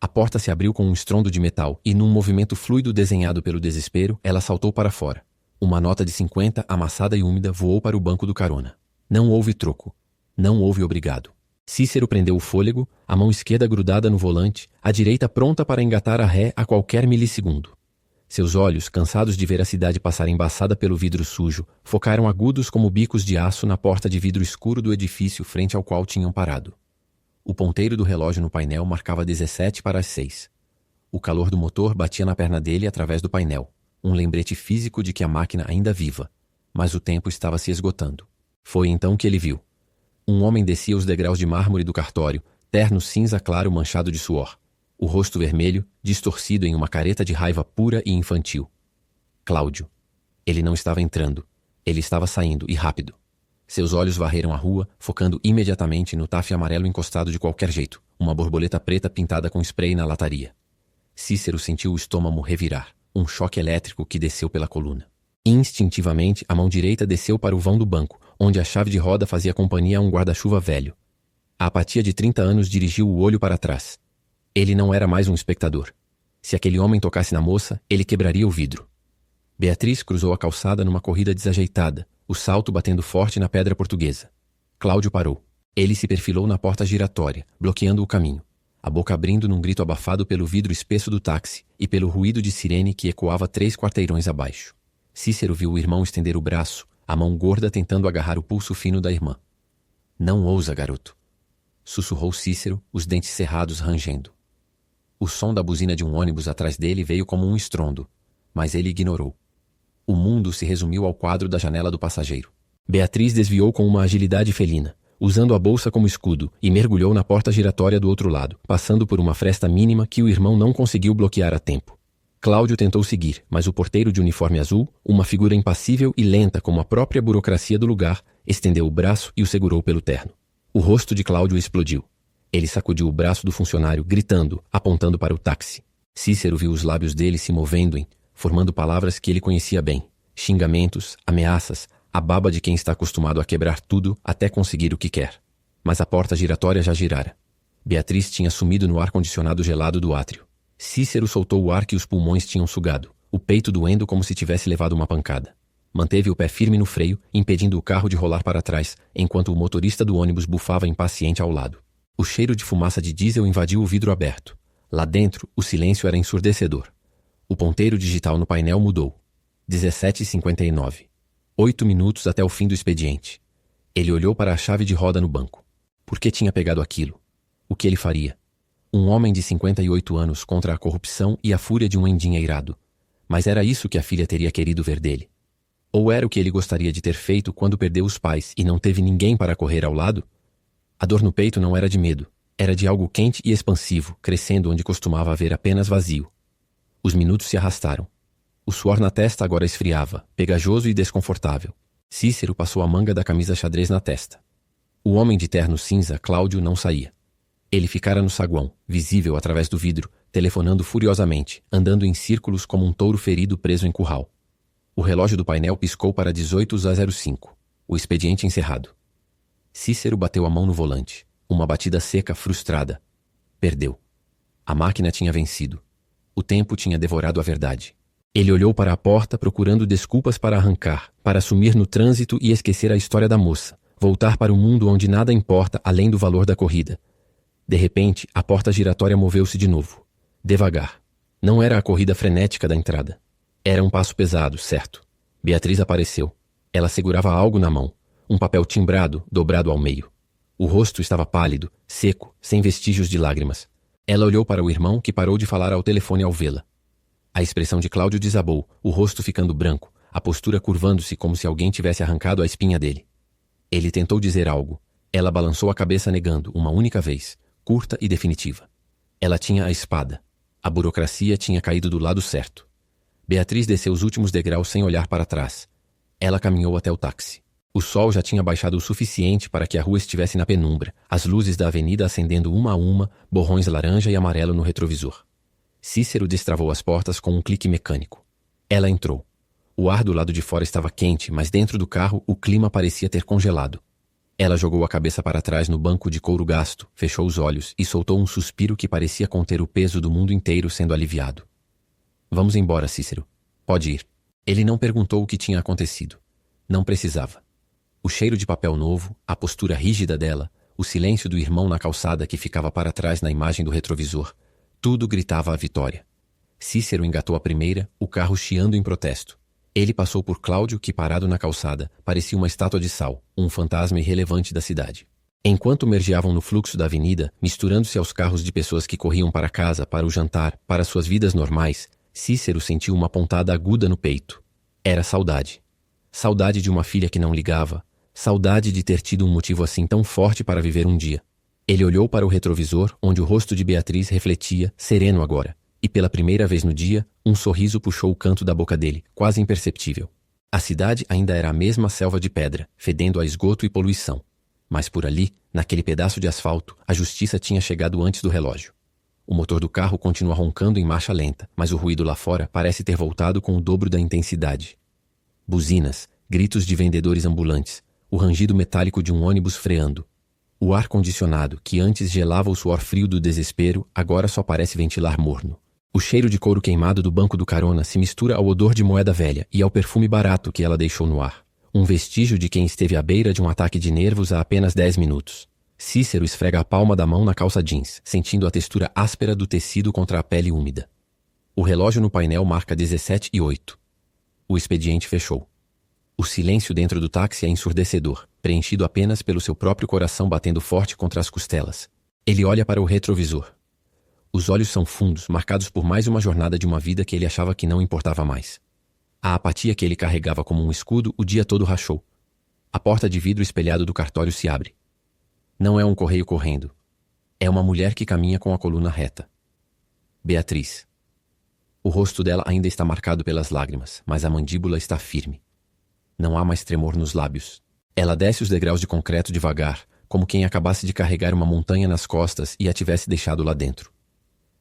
A porta se abriu com um estrondo de metal e, num movimento fluido desenhado pelo desespero, ela saltou para fora. Uma nota de 50, amassada e úmida, voou para o banco do carona. Não houve troco. Não houve obrigado. Cícero prendeu o fôlego, a mão esquerda grudada no volante, a direita pronta para engatar a ré a qualquer milissegundo. Seus olhos, cansados de ver a cidade passar embaçada pelo vidro sujo, focaram agudos como bicos de aço na porta de vidro escuro do edifício frente ao qual tinham parado. O ponteiro do relógio no painel marcava 17:06. O calor do motor batia na perna dele através do painel, um lembrete físico de que a máquina ainda viva, mas o tempo estava se esgotando. Foi então que ele viu. Um homem descia os degraus de mármore do cartório, terno cinza claro manchado de suor. O rosto vermelho, distorcido em uma careta de raiva pura e infantil. Cláudio. Ele não estava entrando. Ele estava saindo, e rápido. Seus olhos varreram a rua, focando imediatamente no tafe amarelo encostado de qualquer jeito, uma borboleta preta pintada com spray na lataria. Cícero sentiu o estômago revirar, um choque elétrico que desceu pela coluna. Instintivamente, a mão direita desceu para o vão do banco, onde a chave de roda fazia companhia a um guarda-chuva velho. A apatia de 30 anos dirigiu o olho para trás. Ele não era mais um espectador. Se aquele homem tocasse na moça, ele quebraria o vidro. Beatriz cruzou a calçada numa corrida desajeitada, o salto batendo forte na pedra portuguesa. Cláudio parou. Ele se perfilou na porta giratória, bloqueando o caminho, a boca abrindo num grito abafado pelo vidro espesso do táxi e pelo ruído de sirene que ecoava 3 quarteirões abaixo. Cícero viu o irmão estender o braço, a mão gorda tentando agarrar o pulso fino da irmã. Não ousa, garoto. Sussurrou Cícero, os dentes cerrados rangendo. O som da buzina de um ônibus atrás dele veio como um estrondo, mas ele ignorou. O mundo se resumiu ao quadro da janela do passageiro. Beatriz desviou com uma agilidade felina, usando a bolsa como escudo, e mergulhou na porta giratória do outro lado, passando por uma fresta mínima que o irmão não conseguiu bloquear a tempo. Cláudio tentou seguir, mas o porteiro de uniforme azul, uma figura impassível e lenta como a própria burocracia do lugar, estendeu o braço e o segurou pelo terno. O rosto de Cláudio explodiu. Ele sacudiu o braço do funcionário, gritando, apontando para o táxi. Cícero viu os lábios dele se movendo formando palavras que ele conhecia bem. Xingamentos, ameaças, a baba de quem está acostumado a quebrar tudo até conseguir o que quer. Mas a porta giratória já girara. Beatriz tinha sumido no ar-condicionado gelado do átrio. Cícero soltou o ar que os pulmões tinham sugado, o peito doendo como se tivesse levado uma pancada. Manteve o pé firme no freio, impedindo o carro de rolar para trás, enquanto o motorista do ônibus bufava impaciente ao lado. O cheiro de fumaça de diesel invadiu o vidro aberto. Lá dentro, o silêncio era ensurdecedor. O ponteiro digital no painel mudou. 17h59. 8 minutos até o fim do expediente. Ele olhou para a chave de roda no banco. Por que tinha pegado aquilo? O que ele faria? Um homem de 58 anos contra a corrupção e a fúria de um endinheirado. Mas era isso que a filha teria querido ver dele? Ou era o que ele gostaria de ter feito quando perdeu os pais e não teve ninguém para correr ao lado? A dor no peito não era de medo. Era de algo quente e expansivo, crescendo onde costumava haver apenas vazio. Os minutos se arrastaram. O suor na testa agora esfriava, pegajoso e desconfortável. Cícero passou a manga da camisa xadrez na testa. O homem de terno cinza, Cláudio, não saía. Ele ficara no saguão, visível através do vidro, telefonando furiosamente, andando em círculos como um touro ferido preso em curral. O relógio do painel piscou para 18h05. O expediente encerrado. Cícero bateu a mão no volante. Uma batida seca, frustrada. Perdeu. A máquina tinha vencido. O tempo tinha devorado a verdade. Ele olhou para a porta procurando desculpas para arrancar, para sumir no trânsito e esquecer a história da moça, voltar para o mundo onde nada importa além do valor da corrida. De repente, a porta giratória moveu-se de novo. Devagar. Não era a corrida frenética da entrada. Era um passo pesado, certo. Beatriz apareceu. Ela segurava algo na mão. Um papel timbrado, dobrado ao meio. O rosto estava pálido, seco, sem vestígios de lágrimas. Ela olhou para o irmão, que parou de falar ao telefone ao vê-la. A expressão de Cláudio desabou, o rosto ficando branco, a postura curvando-se como se alguém tivesse arrancado a espinha dele. Ele tentou dizer algo. Ela balançou a cabeça negando, uma única vez, curta e definitiva. Ela tinha a espada. A burocracia tinha caído do lado certo. Beatriz desceu os últimos degraus sem olhar para trás. Ela caminhou até o táxi. O sol já tinha baixado o suficiente para que a rua estivesse na penumbra, as luzes da avenida acendendo uma a uma, borrões laranja e amarelo no retrovisor. Cícero destravou as portas com um clique mecânico. Ela entrou. O ar do lado de fora estava quente, mas dentro do carro o clima parecia ter congelado. Ela jogou a cabeça para trás no banco de couro gasto, fechou os olhos e soltou um suspiro que parecia conter o peso do mundo inteiro sendo aliviado. Vamos embora, Cícero. Pode ir. Ele não perguntou o que tinha acontecido. Não precisava. O cheiro de papel novo, a postura rígida dela, o silêncio do irmão na calçada que ficava para trás na imagem do retrovisor, tudo gritava a vitória. Cícero engatou a primeira, o carro chiando em protesto. Ele passou por Cláudio, que parado na calçada, parecia uma estátua de sal, um fantasma irrelevante da cidade. Enquanto mergeavam no fluxo da avenida, misturando-se aos carros de pessoas que corriam para casa, para o jantar, para suas vidas normais, Cícero sentiu uma pontada aguda no peito. Era saudade. Saudade de uma filha que não ligava. Saudade de ter tido um motivo assim tão forte para viver um dia. Ele olhou para o retrovisor, onde o rosto de Beatriz refletia, sereno agora. E pela primeira vez no dia, um sorriso puxou o canto da boca dele, quase imperceptível. A cidade ainda era a mesma selva de pedra, fedendo a esgoto e poluição. Mas por ali, naquele pedaço de asfalto, a justiça tinha chegado antes do relógio. O motor do carro continua roncando em marcha lenta, mas o ruído lá fora parece ter voltado com o dobro da intensidade. Buzinas, gritos de vendedores ambulantes, o rangido metálico de um ônibus freando. O ar-condicionado, que antes gelava o suor frio do desespero, agora só parece ventilar morno. O cheiro de couro queimado do banco do carona se mistura ao odor de moeda velha e ao perfume barato que ela deixou no ar. Um vestígio de quem esteve à beira de um ataque de nervos há apenas 10 minutos. Cícero esfrega a palma da mão na calça jeans, sentindo a textura áspera do tecido contra a pele úmida. O relógio no painel marca 17h08. O expediente fechou. O silêncio dentro do táxi é ensurdecedor, preenchido apenas pelo seu próprio coração batendo forte contra as costelas. Ele olha para o retrovisor. Os olhos são fundos, marcados por mais uma jornada de uma vida que ele achava que não importava mais. A apatia que ele carregava como um escudo o dia todo rachou. A porta de vidro espelhado do cartório se abre. Não é um correio correndo. É uma mulher que caminha com a coluna reta. Beatriz. O rosto dela ainda está marcado pelas lágrimas, mas a mandíbula está firme. Não há mais tremor nos lábios. Ela desce os degraus de concreto devagar, como quem acabasse de carregar uma montanha nas costas e a tivesse deixado lá dentro.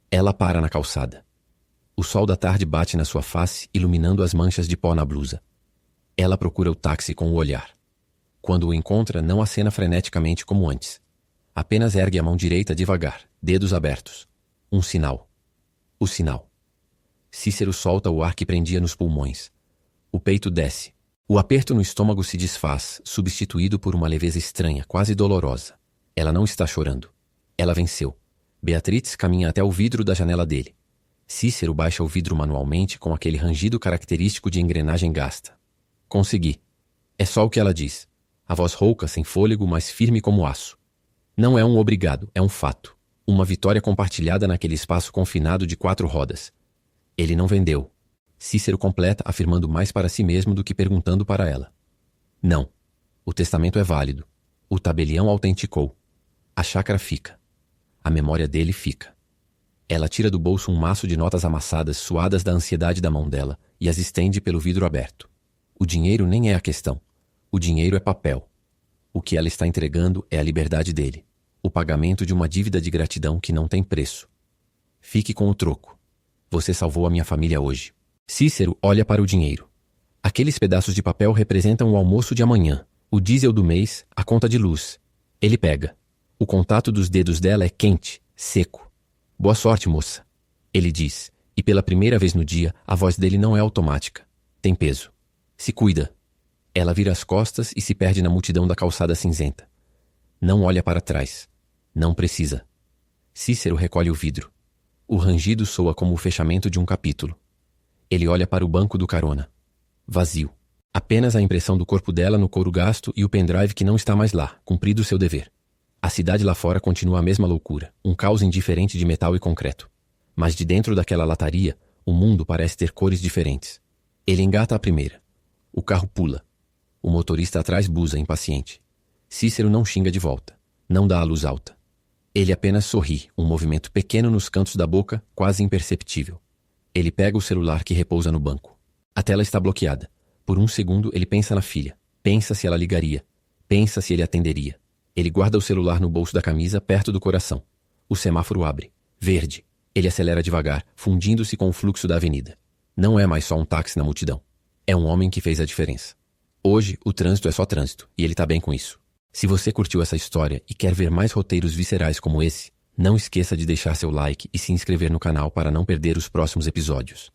Ela para na calçada. O sol da tarde bate na sua face, iluminando as manchas de pó na blusa. Ela procura o táxi com o olhar. Quando o encontra, não acena freneticamente como antes. Apenas ergue a mão direita devagar, dedos abertos. Um sinal. O sinal. Cícero solta o ar que prendia nos pulmões. O peito desce. O aperto no estômago se desfaz, substituído por uma leveza estranha, quase dolorosa. Ela não está chorando. Ela venceu. Beatriz caminha até o vidro da janela dele. Cícero baixa o vidro manualmente com aquele rangido característico de engrenagem gasta. Consegui. É só o que ela diz. A voz rouca, sem fôlego, mas firme como aço. Não é um obrigado, é um fato. Uma vitória compartilhada naquele espaço confinado de 4 rodas. Ele não vendeu. Cícero completa, afirmando mais para si mesmo do que perguntando para ela. Não. O testamento é válido. O tabelião autenticou. A chácara fica. A memória dele fica. Ela tira do bolso um maço de notas amassadas, suadas da ansiedade da mão dela, e as estende pelo vidro aberto. O dinheiro nem é a questão. O dinheiro é papel. O que ela está entregando é a liberdade dele. O pagamento de uma dívida de gratidão que não tem preço. Fique com o troco. Você salvou a minha família hoje. Cícero olha para o dinheiro. Aqueles pedaços de papel representam o almoço de amanhã, o diesel do mês, a conta de luz. Ele pega. O contato dos dedos dela é quente, seco. Boa sorte, moça. Ele diz, e pela primeira vez no dia, a voz dele não é automática. Tem peso. Se cuida. Ela vira as costas e se perde na multidão da calçada cinzenta. Não olha para trás. Não precisa. Cícero recolhe o vidro. O rangido soa como o fechamento de um capítulo. Ele olha para o banco do carona. Vazio. Apenas a impressão do corpo dela no couro gasto e o pendrive que não está mais lá, cumprido seu dever. A cidade lá fora continua a mesma loucura, um caos indiferente de metal e concreto. Mas de dentro daquela lataria, o mundo parece ter cores diferentes. Ele engata a primeira. O carro pula. O motorista atrás buza, impaciente. Cícero não xinga de volta. Não dá a luz alta. Ele apenas sorri, um movimento pequeno nos cantos da boca, quase imperceptível. Ele pega o celular que repousa no banco. A tela está bloqueada. Por um segundo, ele pensa na filha. Pensa se ela ligaria. Pensa se ele atenderia. Ele guarda o celular no bolso da camisa, perto do coração. O semáforo abre. Verde. Ele acelera devagar, fundindo-se com o fluxo da avenida. Não é mais só um táxi na multidão. É um homem que fez a diferença. Hoje, o trânsito é só trânsito, e ele tá bem com isso. Se você curtiu essa história e quer ver mais roteiros viscerais como esse, não esqueça de deixar seu like e se inscrever no canal para não perder os próximos episódios.